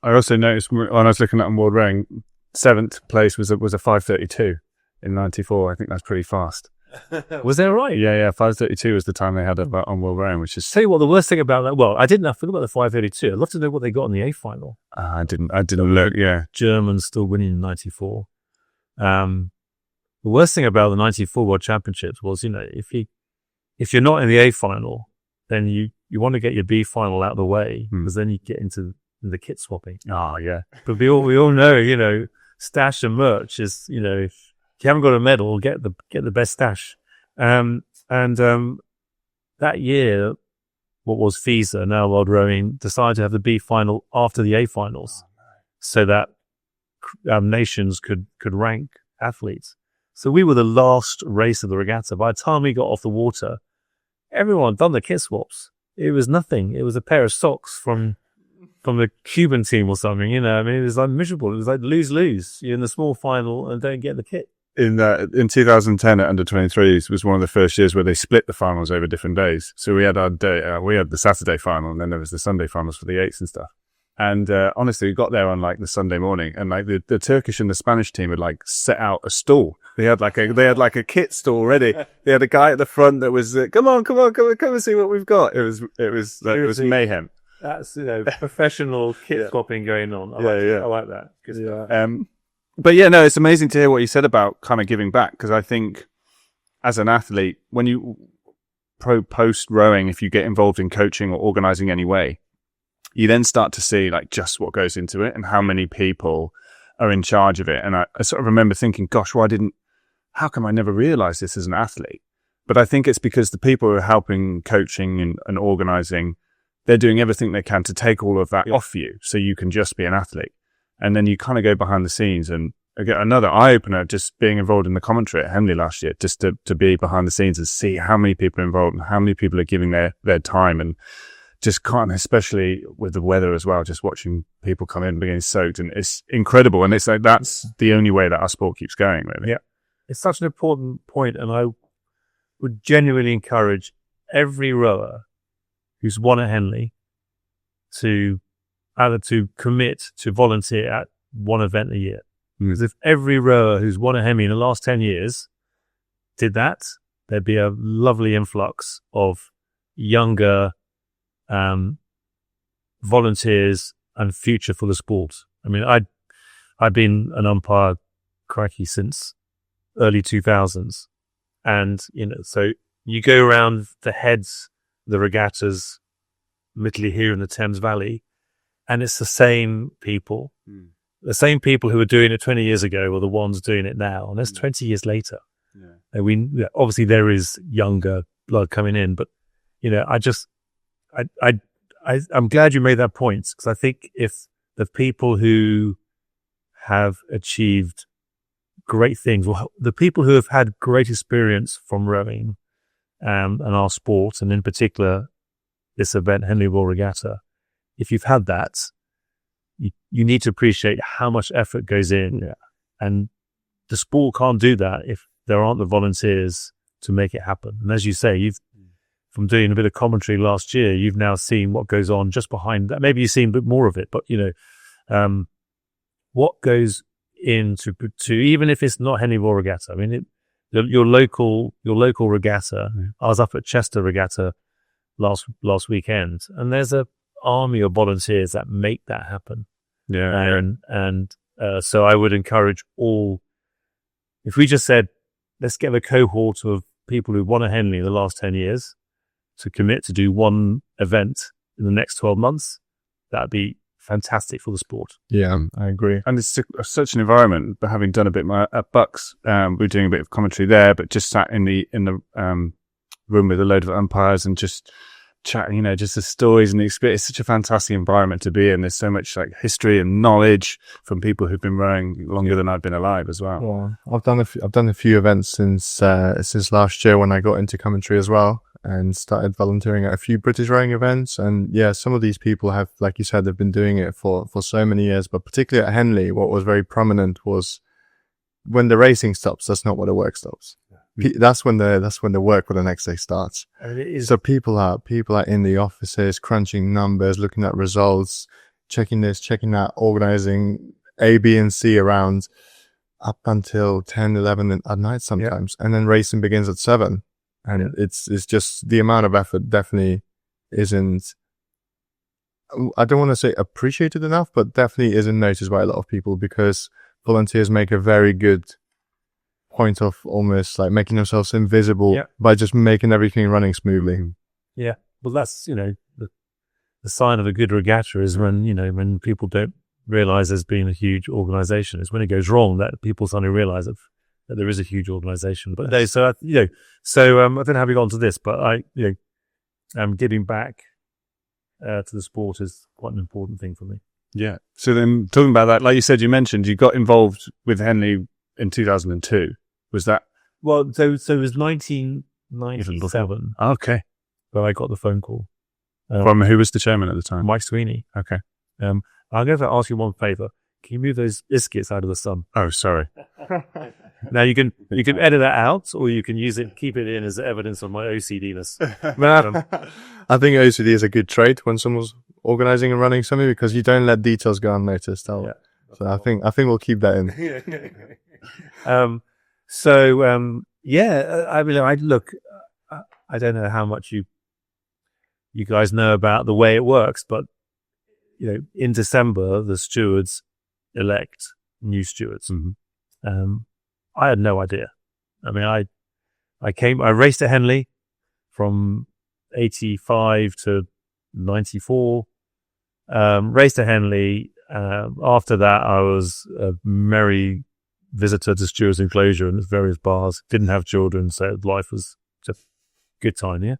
I also noticed when I was looking at World Rowing, 7th place was a 5:32 in 94. I think that's pretty fast. Was that right? Yeah. 5:32 was the time they had on World Rowing, which is. Tell you what, the worst thing about that. Well, I forgot about the 5:32. I'd love to know what they got in the A final. I didn't look. Yeah, Germans still winning in 94. The worst thing about the 94 World Championships was, if you're not in the A final, then you want to get your B final out of the way, because then you get into the kit swapping. Oh yeah. But we all know, stash and merch is, if you haven't got a medal, get the best stash. And that year, what was FISA, now World Rowing, decided to have the B final after the A finals, so that nations could rank athletes. So we were the last race of the regatta. By the time we got off the water, everyone had done the kit swaps. It was nothing. It was a pair of socks from the Cuban team or something, it was like miserable. It was like lose. You're in the small final and don't get the kit. In 2010 at under 23s was one of the first years where they split the finals over different days. So we had our day, we had the Saturday final, and then there was the Sunday finals for the 8s and stuff. And honestly, we got there on like the Sunday morning, and like the Turkish and the Spanish team had like set out a stall. They had like a kit stall ready. They had a guy at the front that was come on and see what we've got. It was mayhem. That's professional kit swapping going on. I like that. But yeah, no, it's amazing to hear what you said about kind of giving back, because I think as an athlete, when you post rowing, if you get involved in coaching or organizing any way, you then start to see like just what goes into it and how many people are in charge of it. And I sort of remember thinking, gosh, how come I never realized this as an athlete? But I think it's because the people who are helping coaching and organizing, they're doing everything they can to take all of that off you, so you can just be an athlete. And then you kind of go behind the scenes, and again, another eye-opener, just being involved in the commentary at Henley last year, just to be behind the scenes and see how many people are involved and how many people are giving their time, and just can't, especially with the weather as well, just watching people come in and being soaked, and it's incredible. And it's like, that's the only way that our sport keeps going, really. Yeah. It's such an important point, and I would genuinely encourage every rower who's won at Henley to either to commit to volunteer at one event a year. Because if every rower who's won a Henley in the last 10 years did that, there'd be a lovely influx of younger volunteers and future for the sport. I mean, I've been an umpire, crikey, since early 2000s. And, so you go around the heads, the regattas, literally here in the Thames Valley, and it's the same people. The same people who were doing it 20 years ago are the ones doing it now. And that's 20 years later. Yeah. And obviously there is younger blood coming in, but, I'm glad you made that point, because I think if the people who have achieved great things, well, the people who have had great experience from rowing and our sport, and in particular this event, Henley Royal Regatta, if you've had that, you need to appreciate how much effort goes in. Yeah. And the sport can't do that if there aren't the volunteers to make it happen. And as you say, from doing a bit of commentary last year, you've now seen what goes on just behind that. Maybe you've seen a bit more of it, but what goes into even if it's not Henley Royal Regatta. I mean, your local regatta. I was up at Chester Regatta last weekend, and there's a army of volunteers that make that happen. Yeah. And so I would encourage all, if we just said, let's get a cohort of people who won a Henley in the last 10 years to commit to do one event in the next 12 months, that'd be fantastic for the sport. Yeah, I agree. And it's such an environment. But having done a bit at Bucks, we're doing a bit of commentary there, but just sat in the room with a load of umpires and just chatting, just the stories and the experience. It's such a fantastic environment to be in. There's so much like history and knowledge from people who've been rowing longer than I've been alive as well. Yeah, I've done a few events since last year when I got into commentary as well, and started volunteering at a few British rowing events. And yeah, some of these people have, like you said, they've been doing it for so many years. But particularly at Henley, what was very prominent was when the racing stops, that's not when the work stops. That's when the work for the next day starts. So people are in the offices crunching numbers, looking at results, checking this, checking that, organizing A, B, and C around up until 10, 11 at night sometimes. Yeah. And then racing begins at 7. And it's just the amount of effort definitely isn't, I don't want to say appreciated enough, but definitely isn't noticed by a lot of people, because volunteers make a very good point of almost like making themselves invisible by just making everything running smoothly. Yeah. Well, that's, the sign of a good regatta is when people don't realize there's been a huge organization. It's when it goes wrong that people suddenly realize that there is a huge organization. But I don't know how we got onto this, but giving back to the sport is quite an important thing for me. Yeah. So then talking about that, like you said, you mentioned you got involved with Henley in 2002. Was that? Well, so it was 1997. Okay. But I got the phone call. From who was the chairman at the time? Mike Sweeney. Okay. I'm going to ask you one favor. Can you move those biscuits out of the sun? Oh, sorry. Now you can edit that out, or you can use it, keep it in as evidence of my OCD-ness. I think OCD is a good trait when someone's organizing and running something, because you don't let details go unnoticed. So I think we'll keep that in. I don't know how much you guys know about the way it works, but in December the stewards elect new stewards. Mm-hmm. I had no idea. I mean, I raced at Henley from 85 to 94. Raced at Henley. After that, I was a merry visitor to Stewards Enclosure and various bars. Didn't have children, so life was just a good time, yeah.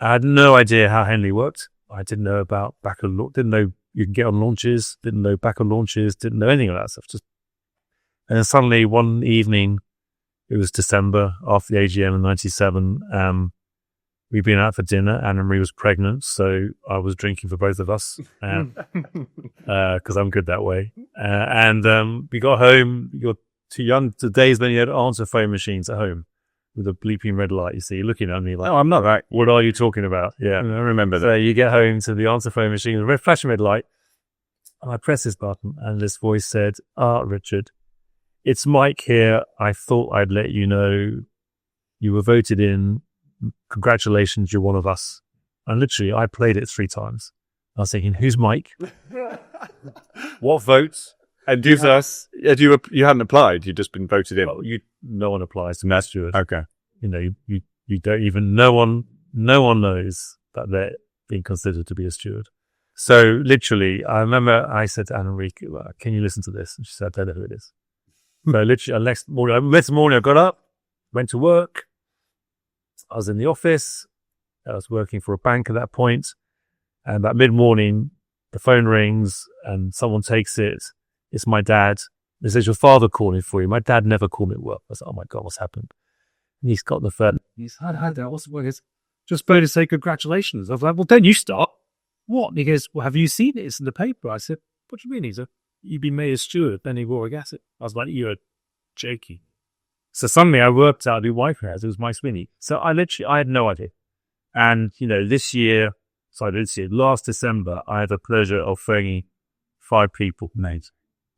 I had no idea how Henley worked. I didn't know about backer launch. Didn't know you can get on launches. Didn't know backer launches. Didn't know anything of that stuff. And then suddenly one evening, it was December after the AGM in 97. We'd been out for dinner. Anna-Marie was pregnant, so I was drinking for both of us because I'm good that way. And we got home. You're too young. Today's when you had answer phone machines at home with a bleeping red light. You see, you're looking at me like, "No, I'm not that. What are you talking about?" Yeah, I remember that. So you get home to the answer phone machine, the flashing red light, and I press this button, and this voice said, Richard, it's Mike here. I thought I'd let you know you were voted in. Congratulations, you're one of us." And literally, I played it 3 times. I was thinking, who's Mike? What votes? And you hadn't applied, you'd just been voted in. Well, no one applies to be a steward. Okay. You don't even, no one knows that they're being considered to be a steward. So literally, I remember I said to Anna-Marie, "Can you listen to this?" And she said, "I don't know who it is." So literally, next morning I got up, went to work. I was in the office. I was working for a bank at that point. And about mid-morning, the phone rings and someone takes it. It's my dad. He says, "Your father calling for you." My dad never called me at work. I was like, "Oh my God, what's happened?" And he's got the phone. He's, "Hi, Dad, what's the word?" He's just going to say congratulations. I was like, "Well, don't you start." "What?" And he goes, "Well, have you seen it? It's in the paper." I said, "What do you mean?" He said, "You've been made a steward." Then he wore a gasket. I was like, "You're joking." So suddenly I worked out who Mike has. It was Mike Sweeney. So I had no idea. And, last December, I had the pleasure of phoning 5 people, mate,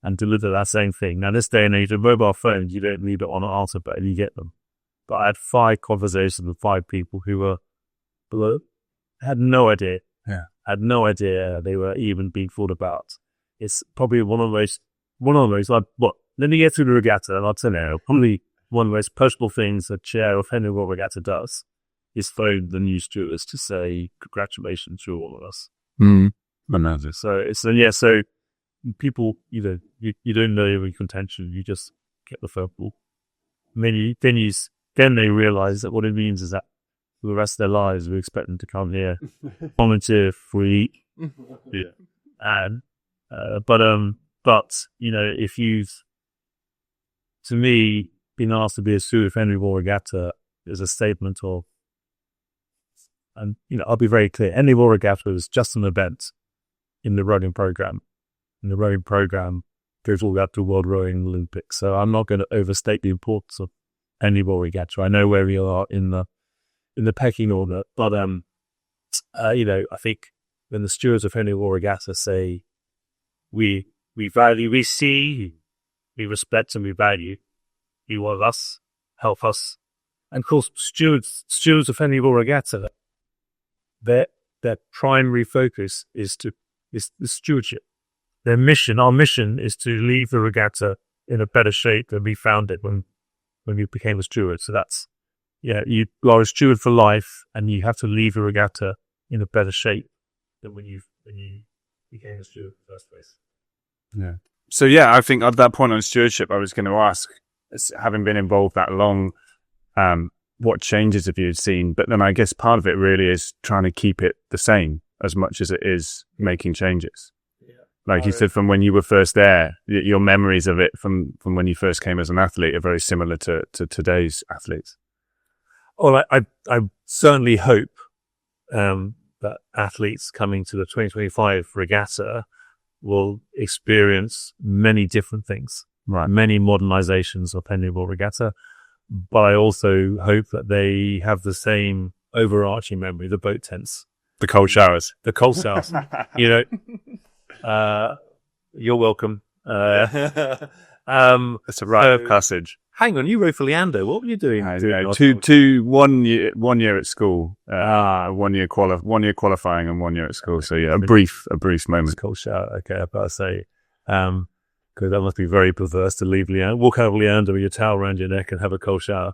and deliver that same thing. Now, this day and age, with mobile phones, you don't leave it on an answer button, you get them. But I had 5 conversations with 5 people who were below, had no idea. Yeah. Had no idea they were even being thought about. It's probably one of those, let me get through the regatta, and I'll tell you, probably one of the most personal things a chair of Henley Royal Regatta does is phone the new stewards to say, congratulations to all of us. Mm. So people, you don't know your contention, you just get the third ball. And then they realize that what it means is that for the rest of their lives, we expect them to come here, volunteer, free. Yeah. And, but, if you've, to me, been asked to be a steward of Henley Royal Regatta is a statement of, and, I'll be very clear, Henley Royal Regatta is just an event in the rowing program. And the rowing program goes all the way up to World Rowing Olympics. So I'm not going to overstate the importance of Henley Royal Regatta. I know where we are in the pecking order, but, I think when the stewards of Henley Royal Regatta say, we value, we see, we respect and we value you of us, help us. And of course, stewards of Henley Royal Regatta, their primary focus is the stewardship. Their mission, our mission, is to leave the regatta in a better shape than we found it when we became a steward. So that's, you are a steward for life, and you have to leave the regatta in a better shape than when you became a steward in the first place. Yeah. So I think at that point on stewardship, I was going to ask, having been involved that long, what changes have you seen? But then I guess part of it really is trying to keep it the same as much as it is making changes. Yeah. Like you said, from when you were first there, your memories of it from when you first came as an athlete are very similar to today's athletes. Well, I certainly hope that athletes coming to the 2025 regatta will experience many different things, right? Many modernizations of Henley Royal Regatta. But I also hope that they have the same overarching memory, the boat tents. The cold showers. You're welcome. It's a rite of passage. Hang on, you rode for Leander. What were you doing? One year at school. 1 year qualifying and 1 year at school. So a brief moment. Cold shower. Okay, I better say, because that must be very perverse to leave Leander, walk out of Leander with your towel around your neck and have a cold shower.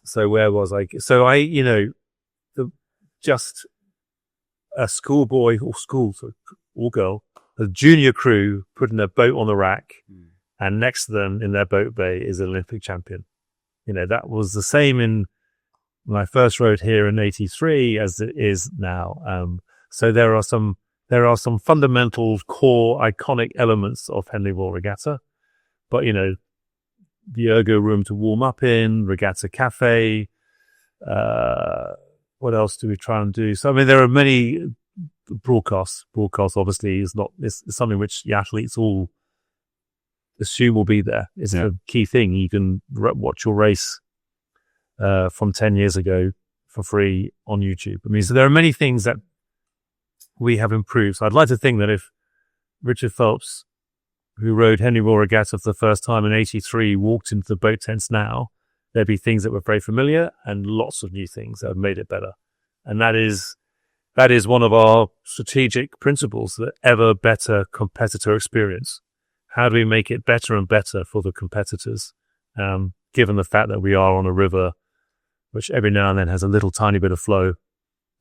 So where was I? So just a schoolboy or girl, a junior crew putting their boat on the rack, and next to them in their boat bay is an Olympic champion. That was the same when I first rode here in '83 as it is now. So there are some fundamental core iconic elements of Henley Royal Regatta, but the ergo room to warm up in, Regatta Cafe. What else do we try and do? So, there are many broadcasts. Broadcast obviously is something which the athletes all assume will be there. It's a key thing. You can watch your race from 10 years ago for free on YouTube. So there are many things that we have improved. So I'd like to think that if Richard Phelps, who rode Henley Royal Regatta for the first time in '83, walked into the boat tents now, there'd be things that were very familiar and lots of new things that have made it better. And that is one of our strategic principles, the ever better competitor experience. How do we make it better and better for the competitors? Given the fact that we are on a river, which every now and then has a little tiny bit of flow.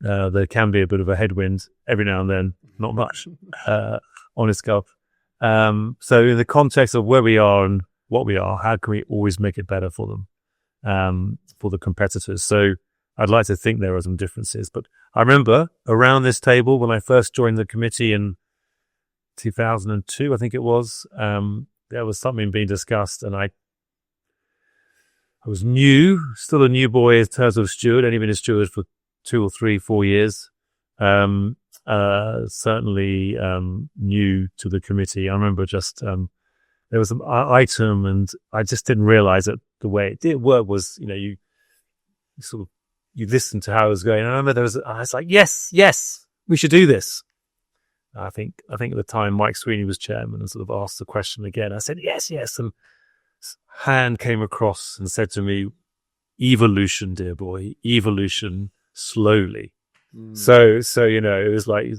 There can be a bit of a headwind every now and then, not much, on its Gulf. So in the context of where we are and what we are, how can we always make it better for them, for the competitors? So I'd like to think there are some differences. But I remember around this table when I first joined the committee in 2002, I think it was, there was something being discussed, and I was still a new boy in terms of steward, only been a steward for 2 or 3, 4 years. Certainly new to the committee. I remember just there was an item, and I just didn't realize that the way it did work was, you listened to how it was going. And I remember I was like, yes, we should do this. I think at the time Mike Sweeney was chairman and sort of asked the question again. I said, yes. And hand came across and said to me, evolution, dear boy, evolution slowly. So it was like,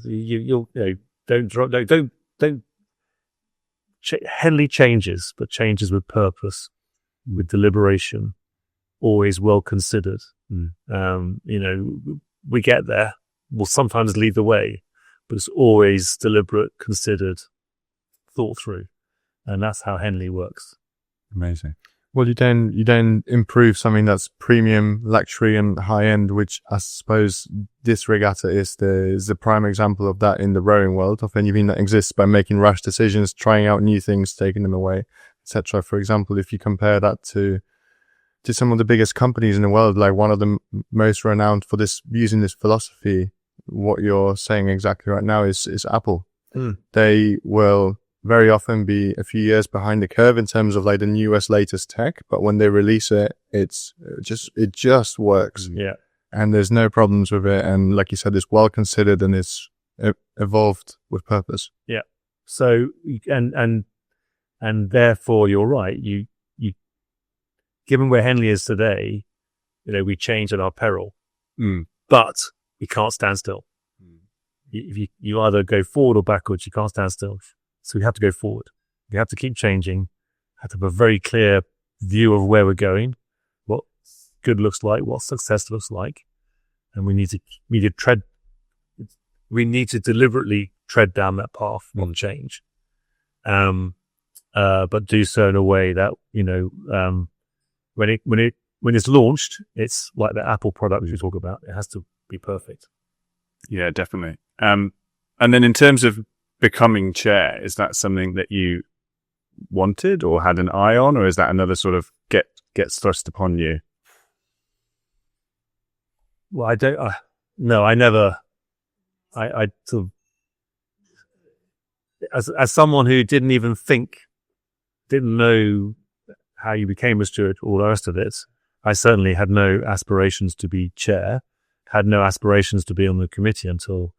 don't Henley changes, but changes with purpose, with deliberation, always well considered. We get there, will sometimes lead the way, but it's always deliberate, considered, thought through. And that's how Henley works. Amazing. Well, you then improve something that's premium, luxury, and high end, which I suppose this regatta is the prime example of that in the rowing world, of anything that exists by making rash decisions, trying out new things, taking them away, etc. For example, if you compare that to some of the biggest companies in the world, like one of the most renowned for this, using this philosophy, what you're saying exactly right now is Apple. They will very often be a few years behind the curve in terms of like the newest, latest tech, but when they release it, it just works. Yeah. And there's no problems with it. And like you said, it's well considered and it's evolved with purpose. Yeah. So, and therefore you're right. You, given where Henley is today, we change at our peril, but we can't stand still. If you either go forward or backwards, you can't stand still. So we have to go forward. We have to keep changing, have to have a very clear view of where we're going, what good looks like, what success looks like. And we need to deliberetely tread down that path on change. But do so in a way that, when it's launched, it's like the Apple product we talk about. It has to be perfect. Yeah, definitely. And then in terms of becoming chair, is that something that you wanted or had an eye on, or is that another sort of gets thrust upon you? Well, I don't. No, I never. I sort of, as someone who didn't know how you became a steward, all the rest of it, I certainly had no aspirations to be chair. Had no aspirations to be on the committee until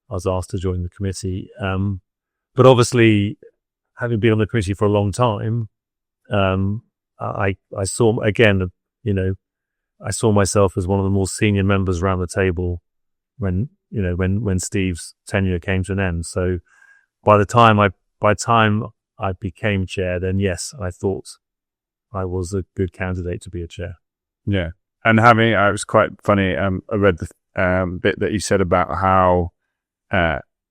I was asked to join the committee. But obviously, having been on the committee for a long time, I saw, again, I saw myself as one of the more senior members around the table when Steve's tenure came to an end. So by the time I became chair, then yes, I thought I was a good candidate to be a chair. Yeah. And it was quite funny. I read the bit that you said about how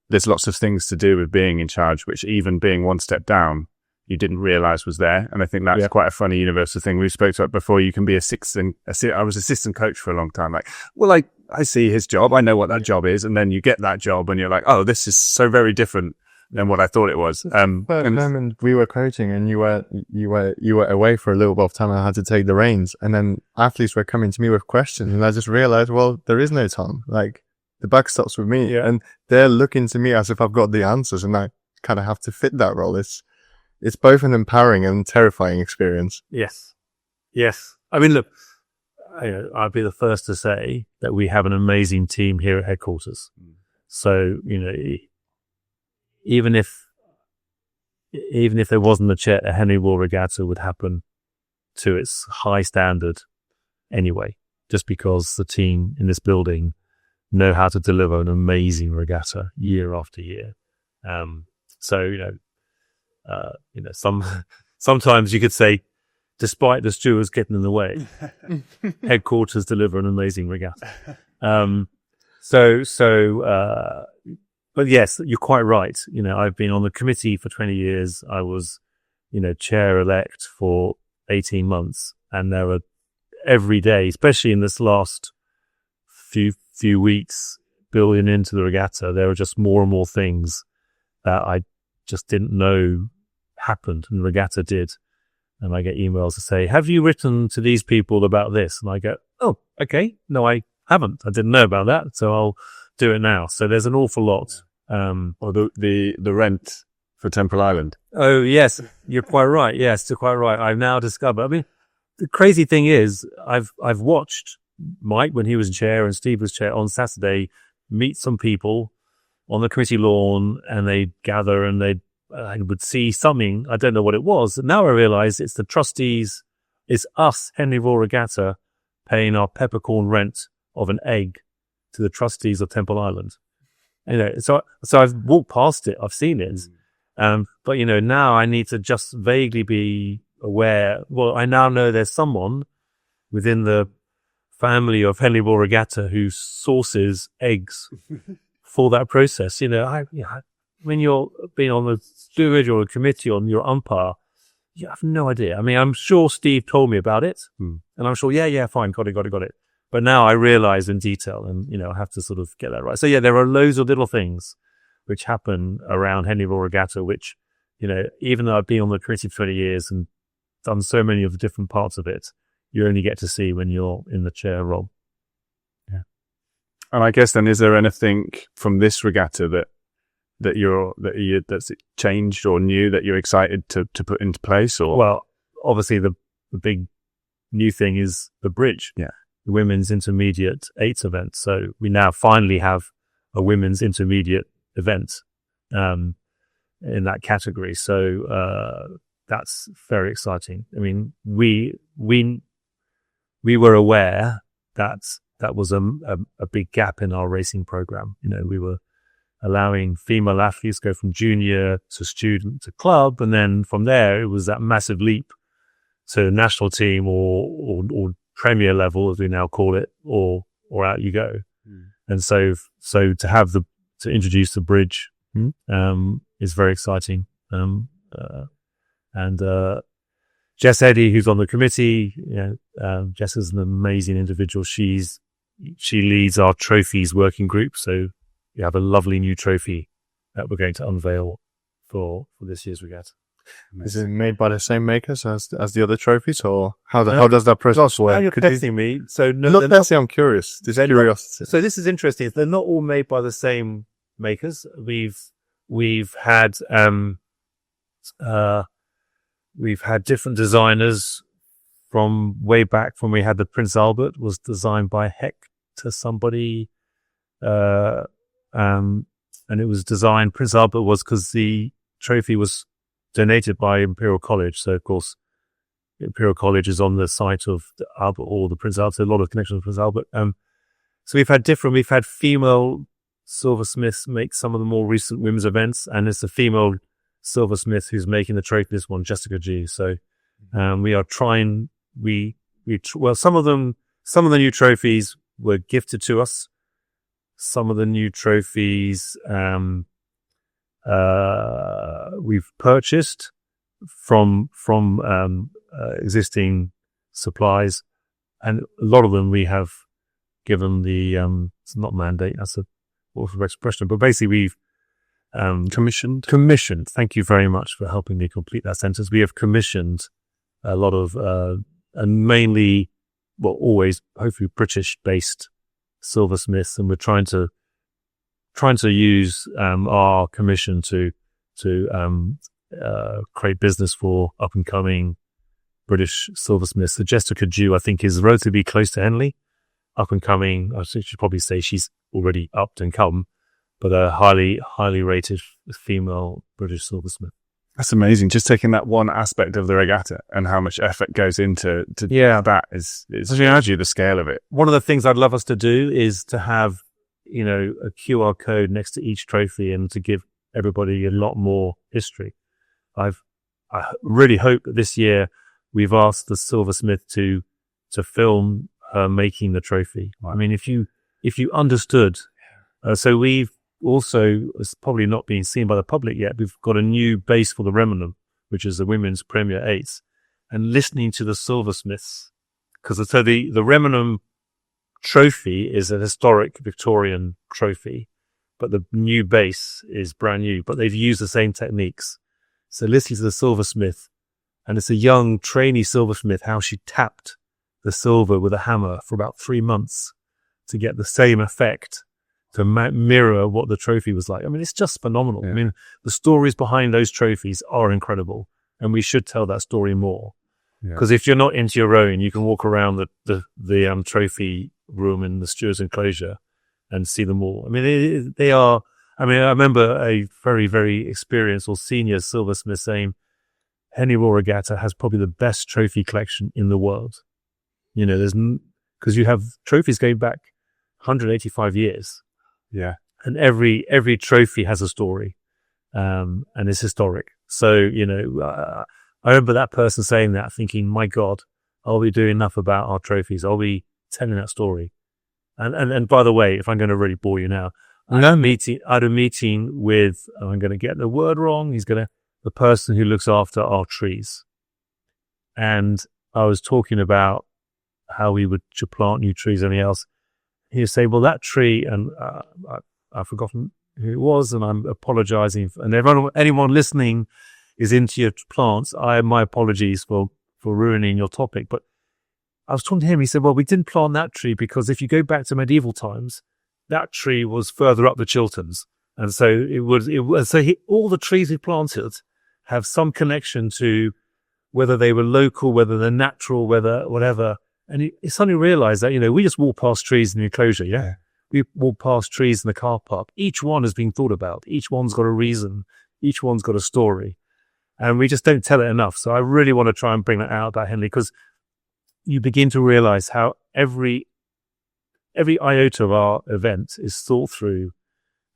there's lots of things to do with being in charge, which even being one step down, you didn't realize was there. And I think that's quite a funny universal thing. We spoke about before. You can be I was assistant coach for a long time. Like, well, I see his job. I know what that job is. And then you get that job and you're like, oh, this is so very different than what I thought it was. And we were coaching and you were away for a little bit of time and I had to take the reins. And then athletes were coming to me with questions and I just realized, well, there is no Tom. Like, the buck stops with me and they're looking to me as if I've got the answers and I kind of have to fit that role. It's both an empowering and terrifying experience. Yes. I mean, look, I'd be the first to say that we have an amazing team here at headquarters. So, even if there wasn't a chair, a Henley Royal Regatta would happen to its high standard anyway, just because the team in this building know how to deliver an amazing regatta year after year. Sometimes you could say, despite the stewards getting in the way, headquarters deliver an amazing regatta. But yes, you're quite right. I've been on the committee for 20 years. I was, chair-elect for 18 months. And there are every day, especially in this last few weeks, building into the regatta, there are just more and more things that I just didn't know happened, and the regatta did. And I get emails to say, have you written to these people about this? And I go, oh, okay. No, I haven't. I didn't know about that. So I'll do it now. So there's an awful lot. Or the rent for Temple Island. Oh, yes. You're quite right. Yes, you're quite right. I've now discovered, I mean, the crazy thing is I've watched Mike, when he was chair and Steve was chair, on Saturday, meet some people on the committee lawn and they'd gather and I would see something. I don't know what it was. And now I realize it's the trustees, it's us, Henley Royal Regatta, paying our peppercorn rent of an egg to the trustees of Temple Island. So I've walked past it. I've seen it. But now I need to just vaguely be aware. Well, I now know there's someone within the family of Henley Regatta who sources eggs for that process. When you're being on the steward or a committee on your umpire, you have no idea. I mean, I'm sure Steve told me about it, and I'm sure, fine, got it. But now I realize in detail, and I have to sort of get that right. So there are loads of little things which happen around Henley Regatta, which, even though I've been on the committee for 20 years and done so many of the different parts of it, you only get to see when you're in the chair role. Yeah. And I guess then, is there anything from this regatta that's changed or new that you're excited to put into place? Or well, obviously the big new thing is the bridge. Yeah. The women's intermediate 8s event. So we now finally have a women's intermediate event in that category. So that's very exciting. I mean, we were aware that was a big gap in our racing program. We were allowing female athletes go from junior to student to club, and then from there it was that massive leap to national team or premier level, as we now call it, or out you go. And so to introduce the bridge is very exciting. And Jess Eddy, who's on the committee, Jess is an amazing individual. She leads our trophies working group. So we have a lovely new trophy that we're going to unveil for this year's regatta. Is it made by the same makers as the other trophies, or how does that process work? You're testing me. So not testing. I'm curious. This is curiosity. So this is interesting. They're not all made by the same makers. We've had different designers from way back when we had the Prince Albert was designed by Hector somebody, and it was designed. Prince Albert was because the trophy was donated by Imperial College. So of course, Imperial College is on the site of the Albert or the Prince Albert. So a lot of connections with Prince Albert. So we've had female silversmiths make some of the more recent women's events, and it's a female silversmith who's making the trophy, this one, Jessica G. So we are trying. Some of the new trophies were gifted to us. Some of the new trophies we've purchased from existing supplies, and a lot of them we have given the it's not mandate, that's a awful expression, but basically we've commissioned. Thank you very much for helping me complete that sentence. We have commissioned a lot of and mainly, always hopefully British-based silversmiths, and we're trying to use our commission to create business for up and coming British silversmiths. So Jessica Jew, I think, is relatively close to Henley. Up and coming, I should probably say she's already upped and come, but a highly rated female British silversmith. That's amazing. Just taking that one aspect of the regatta and how much effort goes into that is shows you the scale of it. One of the things I'd love us to do is to have a QR code next to each trophy and to give everybody a lot more history. I really hope that this year we've asked the silversmith to film her making the trophy. Wow. I mean, if you understood, so we've also, it's probably not being seen by the public yet, we've got a new base for the Remenham, which is the women's Premier 8s, and listening to the silversmiths, because the Remenham trophy is a historic Victorian trophy, but the new base is brand new, but they've used the same techniques. So listening to the silversmith, and it's a young trainee silversmith, how she tapped the silver with a hammer for about 3 months to get the same effect, to mirror what the trophy was like. I mean, it's just phenomenal. Yeah. I mean, the stories behind those trophies are incredible, and we should tell that story more. Because if you're not into your own, you can walk around the trophy room in the steward's enclosure and see them all. I mean, they are. I mean, I remember a very, very experienced or senior silversmith saying, Henley Regatta has probably the best trophy collection in the world. Because you have trophies going back 185 years. Yeah. And every trophy has a story, and it's historic. So, I remember that person saying that, thinking, my God, are we doing enough about our trophies? Are we telling that story. And by the way, if I'm going to really bore you now, I had a meeting with, I'm going to get the word wrong, the person who looks after our trees. And I was talking about how we would plant new trees and everything else. He would say, well, that tree, and I've forgotten who it was, and I'm apologizing. And anyone listening is into your plants. My apologies for ruining your topic. But I was talking to him. He said, well, we didn't plant that tree because if you go back to medieval times, that tree was further up the Chilterns. And so all the trees we planted have some connection to whether they were local, whether they're natural, whether whatever. And he suddenly realized that, we just walk past trees in the enclosure. Yeah. We walk past trees in the car park. Each one has been thought about. Each one's got a reason. Each one's got a story. And we just don't tell it enough. So I really want to try and bring that out about Henley, because you begin to realize how every iota of our event is thought through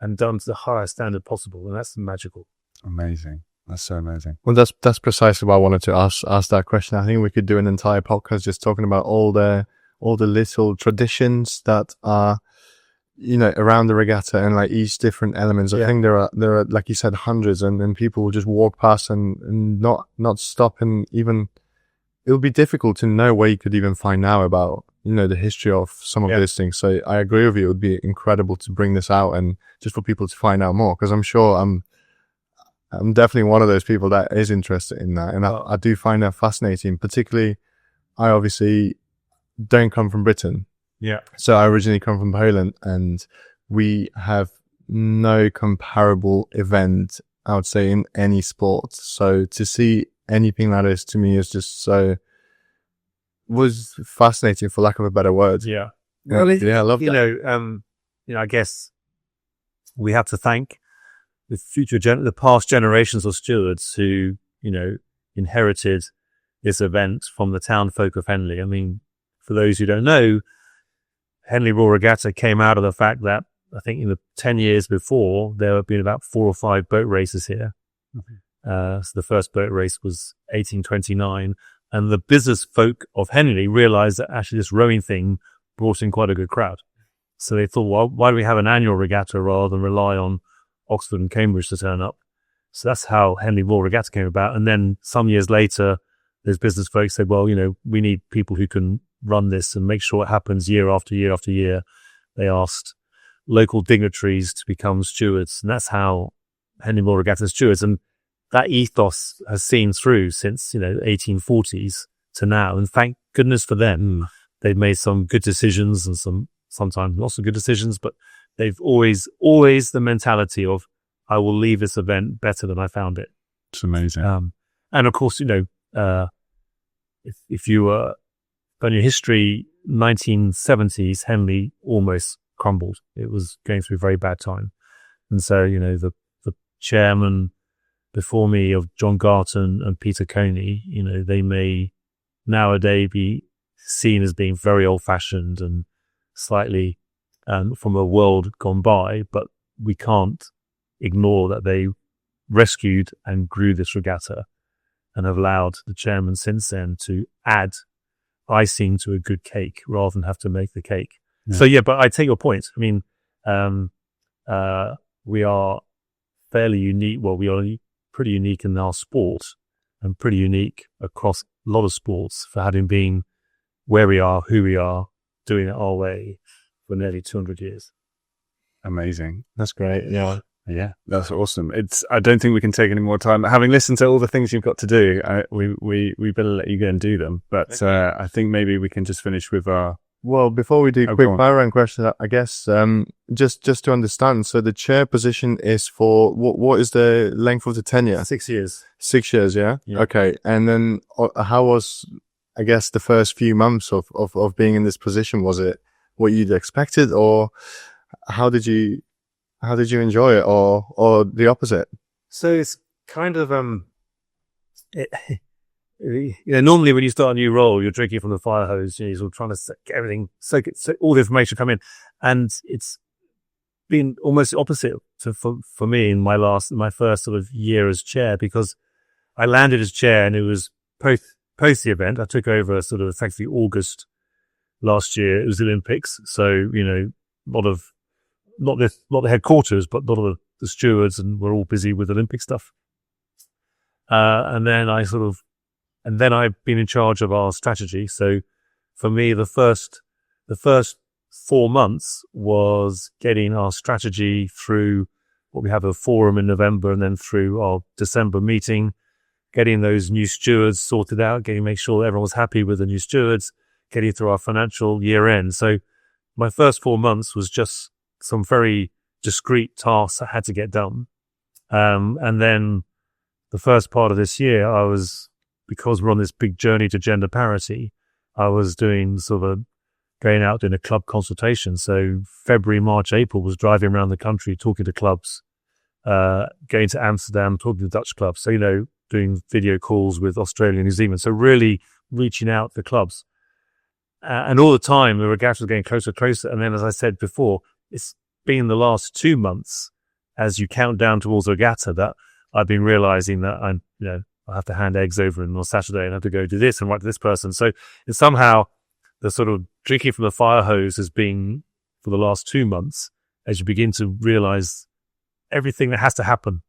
and done to the highest standard possible. And that's magical. Amazing. That's so amazing. Well, that's precisely why I wanted to ask that question. I think we could do an entire podcast just talking about all the little traditions that are, around the regatta and like each different elements. I think there are, like you said, hundreds, and people will just walk past and not stop. And even it would be difficult to know where you could even find out about, the history of some of these things. So I agree with you. It would be incredible to bring this out and just for people to find out more, because I'm sure I'm definitely one of those people that is interested in that. And I do find that fascinating. Particularly, I obviously don't come from Britain. Yeah. So I originally come from Poland, and we have no comparable event, I would say, in any sport. So to see anything like this to me is just was fascinating, for lack of a better word. Yeah. Well, I love that. I guess we have to thank the past generations of stewards who, inherited this event from the town folk of Henley. I mean, for those who don't know, Henley Royal Regatta came out of the fact that I think in the 10 years before, there have been about 4 or 5 boat races here. So the first boat race was 1829. And the business folk of Henley realized that actually this rowing thing brought in quite a good crowd. So they thought, well, why do we have an annual regatta rather than rely on Oxford and Cambridge to turn up? So that's how Henley Royal Regatta came about. And then some years later, those business folks said, well, we need people who can run this and make sure it happens year after year after year. They asked local dignitaries to become stewards. And that's how Henley Royal Regatta stewards. And that ethos has seen through since, 1840s to now. And thank goodness for them. They've made some good decisions and sometimes not so good decisions, but they've always the mentality of, I will leave this event better than I found it. It's amazing. And of course, if you were on your history, 1970s, Henley almost crumbled. It was going through a very bad time. And so, the chairman before me of John Garton and Peter Coney, they may nowadays be seen as being very old fashioned and slightly from a world gone by, but we can't ignore that they rescued and grew this regatta and have allowed the chairman since then to add icing to a good cake rather than have to make the cake. Yeah. So but I take your point. I mean, we are fairly unique. Well, we are pretty unique in our sport and pretty unique across a lot of sports for having been where we are, who we are, doing it our way for nearly 200 years. Amazing. That's great. Yeah. Yeah, that's awesome. I don't think we can take any more time. Having listened to all the things you've got to do, we better let you go and do them. But I think maybe we can just finish with our... Well, before we do quick fire round question, I guess just to understand. So the chair position is for what is the length of the tenure? 6 years. 6 years, yeah. Okay. And then how was, I guess, the first few months of being in this position? Was it what you'd expected, or how did you enjoy it, or the opposite? So it's kind of normally when you start a new role, you're drinking from the fire hose. You're sort of trying to get everything, so all the information come in, and it's been almost the opposite for me in my first sort of year as chair, because I landed as chair and it was post the event. I took over sort of effectively August last year it was the Olympics. So, not the headquarters, but a lot of the stewards, and we're all busy with Olympic stuff. And then I've been in charge of our strategy. So for me, the first 4 months was getting our strategy through what we have a forum in November, and then through our December meeting, getting those new stewards sorted out, make sure everyone was happy with the new stewards, getting through our financial year end. So my first 4 months was just some very discrete tasks I had to get done. And then the first part of this year, because we're on this big journey to gender parity, I was doing going out doing a club consultation. So February, March, April was driving around the country, talking to clubs, going to Amsterdam, talking to Dutch clubs. So, doing video calls with Australia and New Zealand. So really reaching out to clubs. And all the time, the regatta was getting closer and closer. And then, as I said before, it's been the last 2 months, as you count down towards the regatta, that I've been realizing that I have to hand eggs over on Saturday and have to go do this and write to this person. So it's somehow the sort of drinking from the fire hose has been for the last 2 months, as you begin to realize everything that has to happen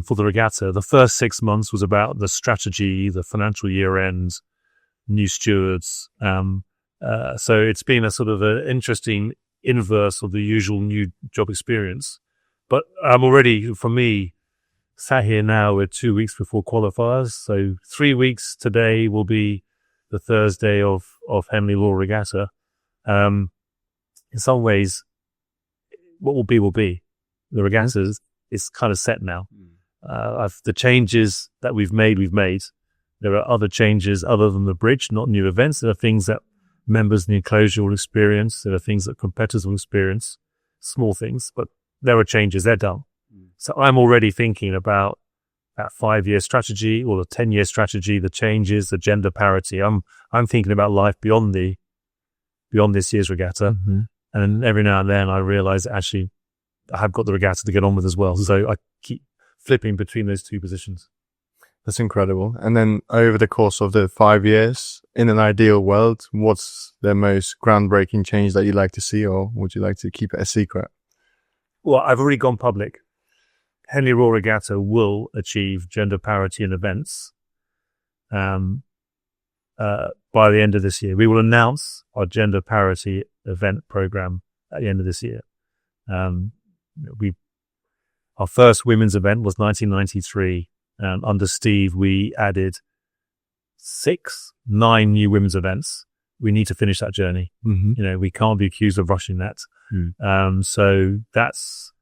for the regatta. The first 6 months was about the strategy, the financial year end, new stewards. So it's been a sort of an interesting inverse of the usual new job experience. But I'm already, for me, sat here now, we're 2 weeks before qualifiers. So 3 weeks today will be the Thursday of Henley Law Regatta. In some ways, what will be. The regattas is kind of set now. The changes that we've made. There are other changes other than the bridge, not new events. There are things that members in the enclosure will experience. There are things that competitors will experience, small things, but there are changes. They're done. So I'm already thinking about that 5-year strategy or the 10-year strategy, the changes, the gender parity. I'm thinking about life beyond this year's regatta. Mm-hmm. And every now and then I realize actually I have got the regatta to get on with as well. So I keep flipping between those two positions. That's incredible. And then over the course of the 5 years, in an ideal world, what's the most groundbreaking change that you'd like to see, or would you like to keep it a secret? Well, I've already gone public. Henley Royal Regatta will achieve gender parity in events by the end of this year. We will announce our gender parity event program at the end of this year. Our first women's event was 1993. Under Steve, we added 9 new women's events. We need to finish that journey. Mm-hmm. We can't be accused of rushing that. So that's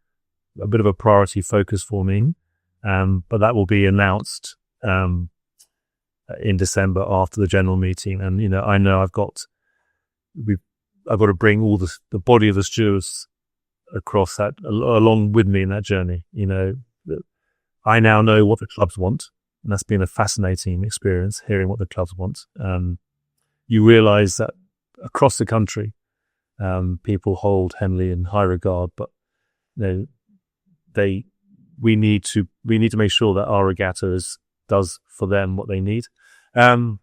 a bit of a priority focus for me. But that will be announced in December after the general meeting. And, I know I've got to bring all the body of the stewards across that, along with me in that journey. I now know what the clubs want, and that's been a fascinating experience, hearing what the clubs want. You realize that across the country, people hold Henley in high regard, but we need to make sure that our regatta does for them what they need. What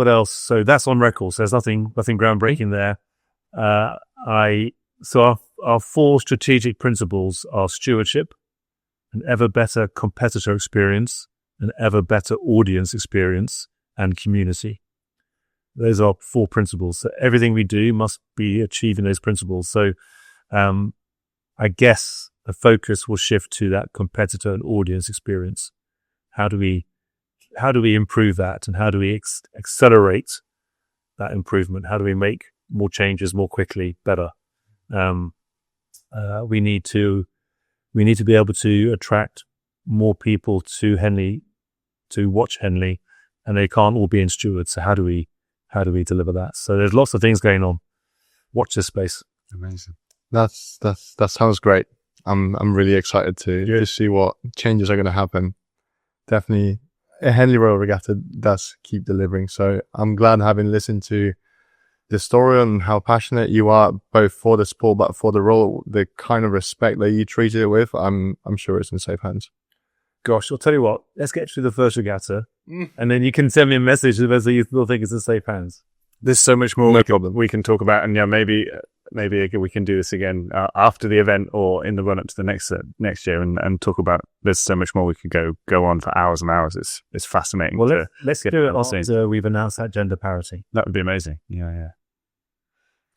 else? So that's on record. So there's nothing groundbreaking there. So our 4 strategic principles are stewardship, an ever better competitor experience, an ever better audience experience, and community. Those are 4 principles. So everything we do must be achieving those principles. So I guess the focus will shift to that competitor and audience experience. How do we improve that, and how do we accelerate that improvement? How do we make more changes more quickly, better? We need to be able to attract more people to Henley, to watch Henley, and they can't all be in stewards. So how do we deliver that? So there's lots of things going on. Watch this space. Amazing. That sounds great. I'm really excited to see what changes are going to happen. Definitely, Henley Royal Regatta does keep delivering. So I'm glad, having listened to the story and how passionate you are both for the sport but for the role, the kind of respect that you treated it with, I'm sure it's in safe hands. Gosh, I'll tell you what, let's get through the first regatta and then you can send me a message whether you still think it's in safe hands. there's so much more No problem. we can talk about, and maybe we can do this again after the event or in the run up to the next year, and talk about. There's so much more we could go on for hours and hours. It's fascinating. Well, let's do it after we've announced that gender parity. That would be amazing. Yeah.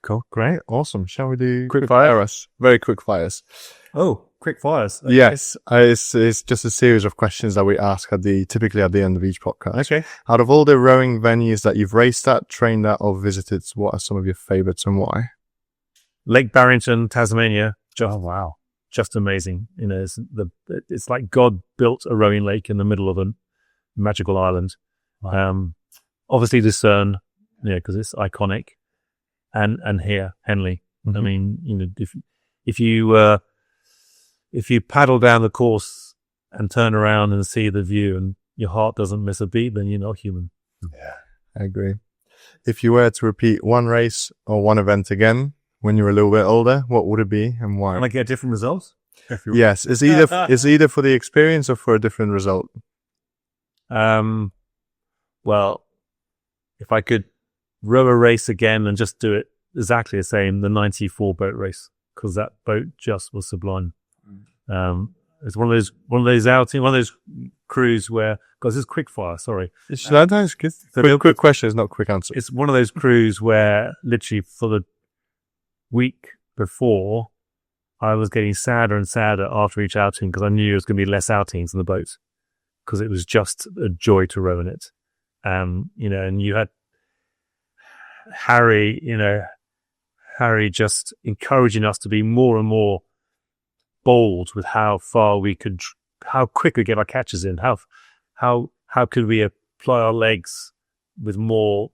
Cool. Great. Awesome. Shall we do Quick fire? Very quick fires. Oh, quick fires. Okay. Yes. It's just a series of questions that we ask typically at the end of each podcast. Okay. Out of all the rowing venues that you've raced at, trained at, or visited, what are some of your favorites and why? Lake Barrington, Tasmania. Wow. Just amazing. It's like God built a rowing lake in the middle of a magical island. Wow. Obviously Lucerne, because it's iconic, and here Henley. Mm-hmm. I mean, if you paddle down the course and turn around and see the view, and your heart doesn't miss a beat, then you're not human. Yeah, I agree. If you were to repeat one race or one event again when you were a little bit older, what would it be and why? Can I get different results? Yes, it's either for the experience or for a different result. Well, if I could row a race again and just do it exactly the same, the 94 boat race, because that boat just was sublime. It's one of those outings, one of those crews where, because it's quick fire, sorry. That's good. Quick question is not quick answer. It's one of those crews where literally for the week before, I was getting sadder and sadder after each outing because I knew there was going to be less outings in the boat because it was just a joy to row in it. And you had Harry just encouraging us to be more and more bold with how quick we get our catches in, how could we apply our legs with more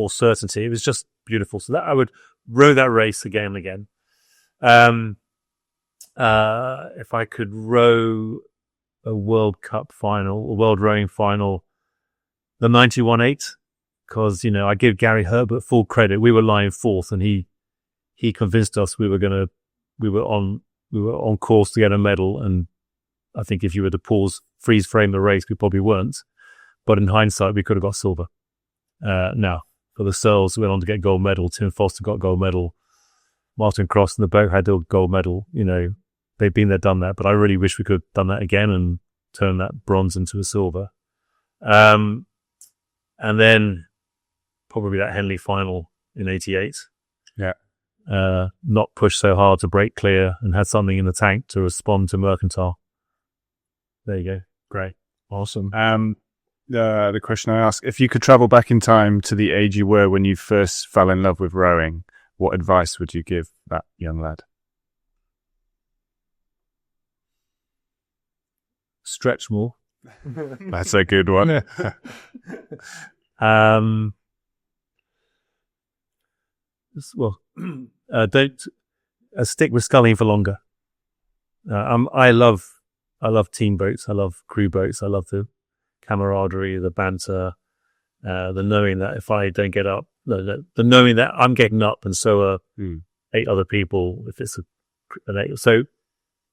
certainty. It was just beautiful. So that I would row that race again and again. If I could row a World Cup final, a World Rowing final, the 91.8, because I give Gary Herbert full credit. We were lying fourth, and he convinced us we were on course to get a medal. And I think if you were to freeze frame the race, we probably weren't. But in hindsight, we could have got silver. Now, for the Searles, we went on to get gold medal. Tim Foster got gold medal. Martin Cross and the boat had the gold medal. They've been there, done that. But I really wish we could have done that again and turned that bronze into a silver. And then probably that Henley final in 88. Yeah. Not pushed so hard to break clear and had something in the tank to respond to Mercantile. There you go. Great. Awesome. The question I asked, if you could travel back in time to the age you were when you first fell in love with rowing, what advice would you give that young lad? Stretch more. That's a good one. Don't stick with sculling for longer. I love team boats. I love crew boats. I love the camaraderie, the banter, the knowing that if I don't get up, the knowing that I'm getting up and so are 8 other people. If it's an 8,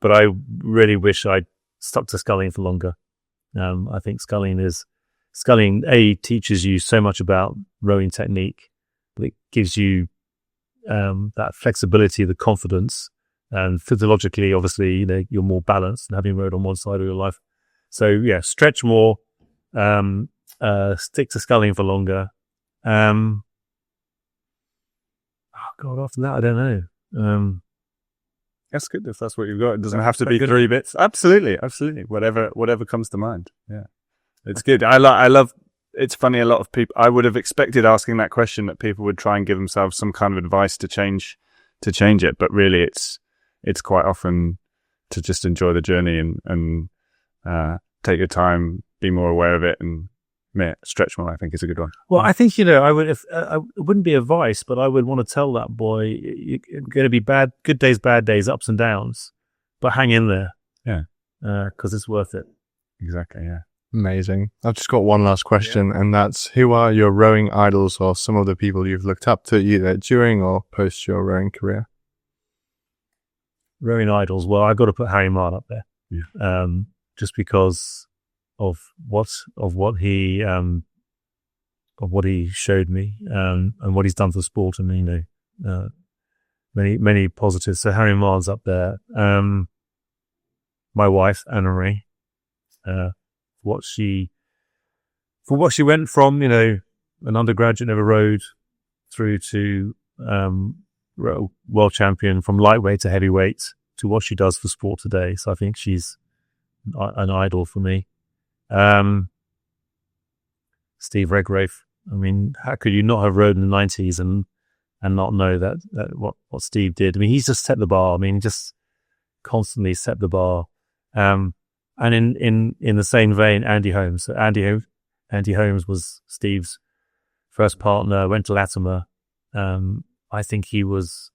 but I really wish I'd stuck to sculling for longer. I think sculling teaches you so much about rowing technique, but it gives you that flexibility, the confidence, and physiologically, obviously, you're more balanced than having rowed on one side of your life. So yeah, stretch more, stick to sculling for longer. After that, I don't know. That's good if that's what you've got. It doesn't have to be 3 bits. Absolutely. Whatever comes to mind. Yeah, it's good. I love. It's funny. A lot of people. I would have expected asking that question that people would try and give themselves some kind of advice to change it, but really, it's quite often to just enjoy the journey and take your time, be more aware of it, and stretch more. I think is a good one. Well, I think I would. It wouldn't be advice, but I would want to tell that boy, you're going to be good days, bad days, ups and downs, but hang in there. Yeah, because it's worth it. Exactly. Yeah. Amazing. I've just got one last question, and that's, who are your rowing idols or some of the people you've looked up to either during or post your rowing career? Rowing idols. Well, I've got to put Harry Marr up there. Yeah. Just because of what he what he showed me, and what he's done for sport. I mean, many positives. So Harry Maughan's up there. My wife, Anna Marie, for what she went from, an undergraduate, never rode, through to world champion, from lightweight to heavyweight, to what she does for sport today. So I think she's an idol for me. Steve Redgrave. I mean, how could you not have rode in the 90s and not know that what Steve did? I mean, he's just set the bar. I mean, just constantly set the bar. And in the same vein, Andy Holmes. So Andy Holmes was Steve's first partner, went to Latimer. I think he was,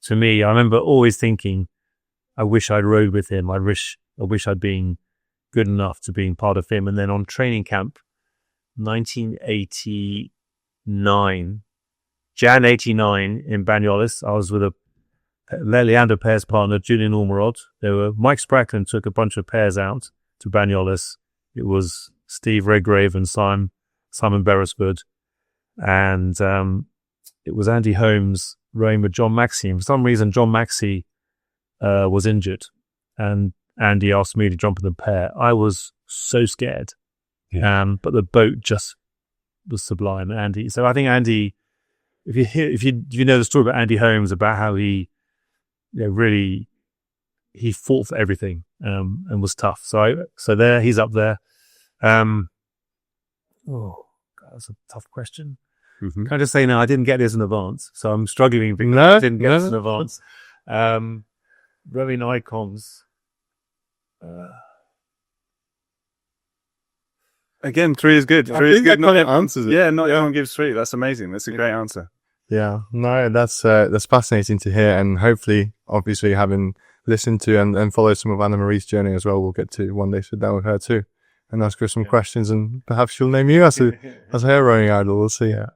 to me, I remember always thinking, I wish I'd rode with him. I wish I'd been good enough to be part of him. And then on training camp, 1989, Jan 89 in Banyoles, I was with a Leander Pear's partner, Julian Ormerod. Mike Spracklen took a bunch of pairs out to Banyoles. It was Steve Redgrave and Simon Beresford. And it was Andy Holmes rowing with John Maxey. And for some reason, John Maxey was injured. And Andy asked me to jump in the pair. I was so scared. Yeah. But the boat just was sublime. Andy. So I think Andy, if you know the story about Andy Holmes, about how he really fought for everything and was tough. So there, he's up there. God, that's a tough question. Mm-hmm. Can I just say, no, I didn't get this in advance, so I'm struggling because I didn't get this in advance. Rowing icons. Again, 3 is good. 3 is good. Not answers it. Yeah, not everyone gives 3. That's amazing. That's a great answer. Yeah, no, that's fascinating to hear, and hopefully, obviously, having listened to and followed some of Anna Marie's journey as well, we'll get to one day sit down with her too and ask her some questions, and perhaps she'll name you as her rowing idol. We'll see. Yeah.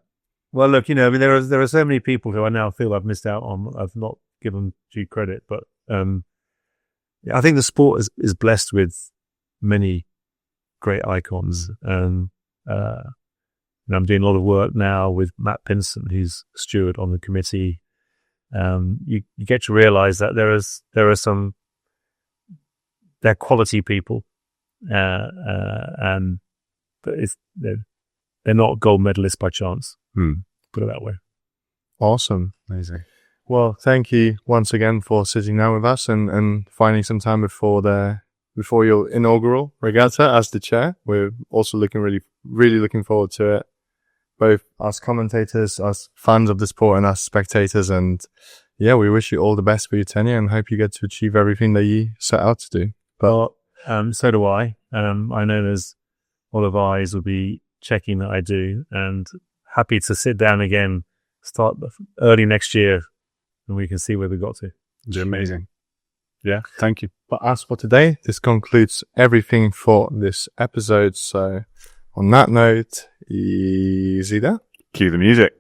Well, look, I mean, there are so many people who I now feel I've missed out on. I've not given due credit, but I think the sport is blessed with many great icons, and I'm doing a lot of work now with Matt Pinson, who's steward on the committee. You get to realize that they're quality people, but they're not gold medalists by chance. Put it that way. Awesome. Amazing. Well, thank you once again for sitting down with us and finding some time before your inaugural regatta as the chair. We're also really looking forward to it. Both as commentators, as fans of the sport, and as spectators. And yeah, we wish you all the best for your tenure and hope you get to achieve everything that you set out to do. But so do I. I know there's a lot of eyes will be checking that I do, and happy to sit down again, start early next year, and we can see where we got to. It's amazing. Yeah, thank you. But as for today, this concludes everything for this episode. So on that note, easy there. Cue the music.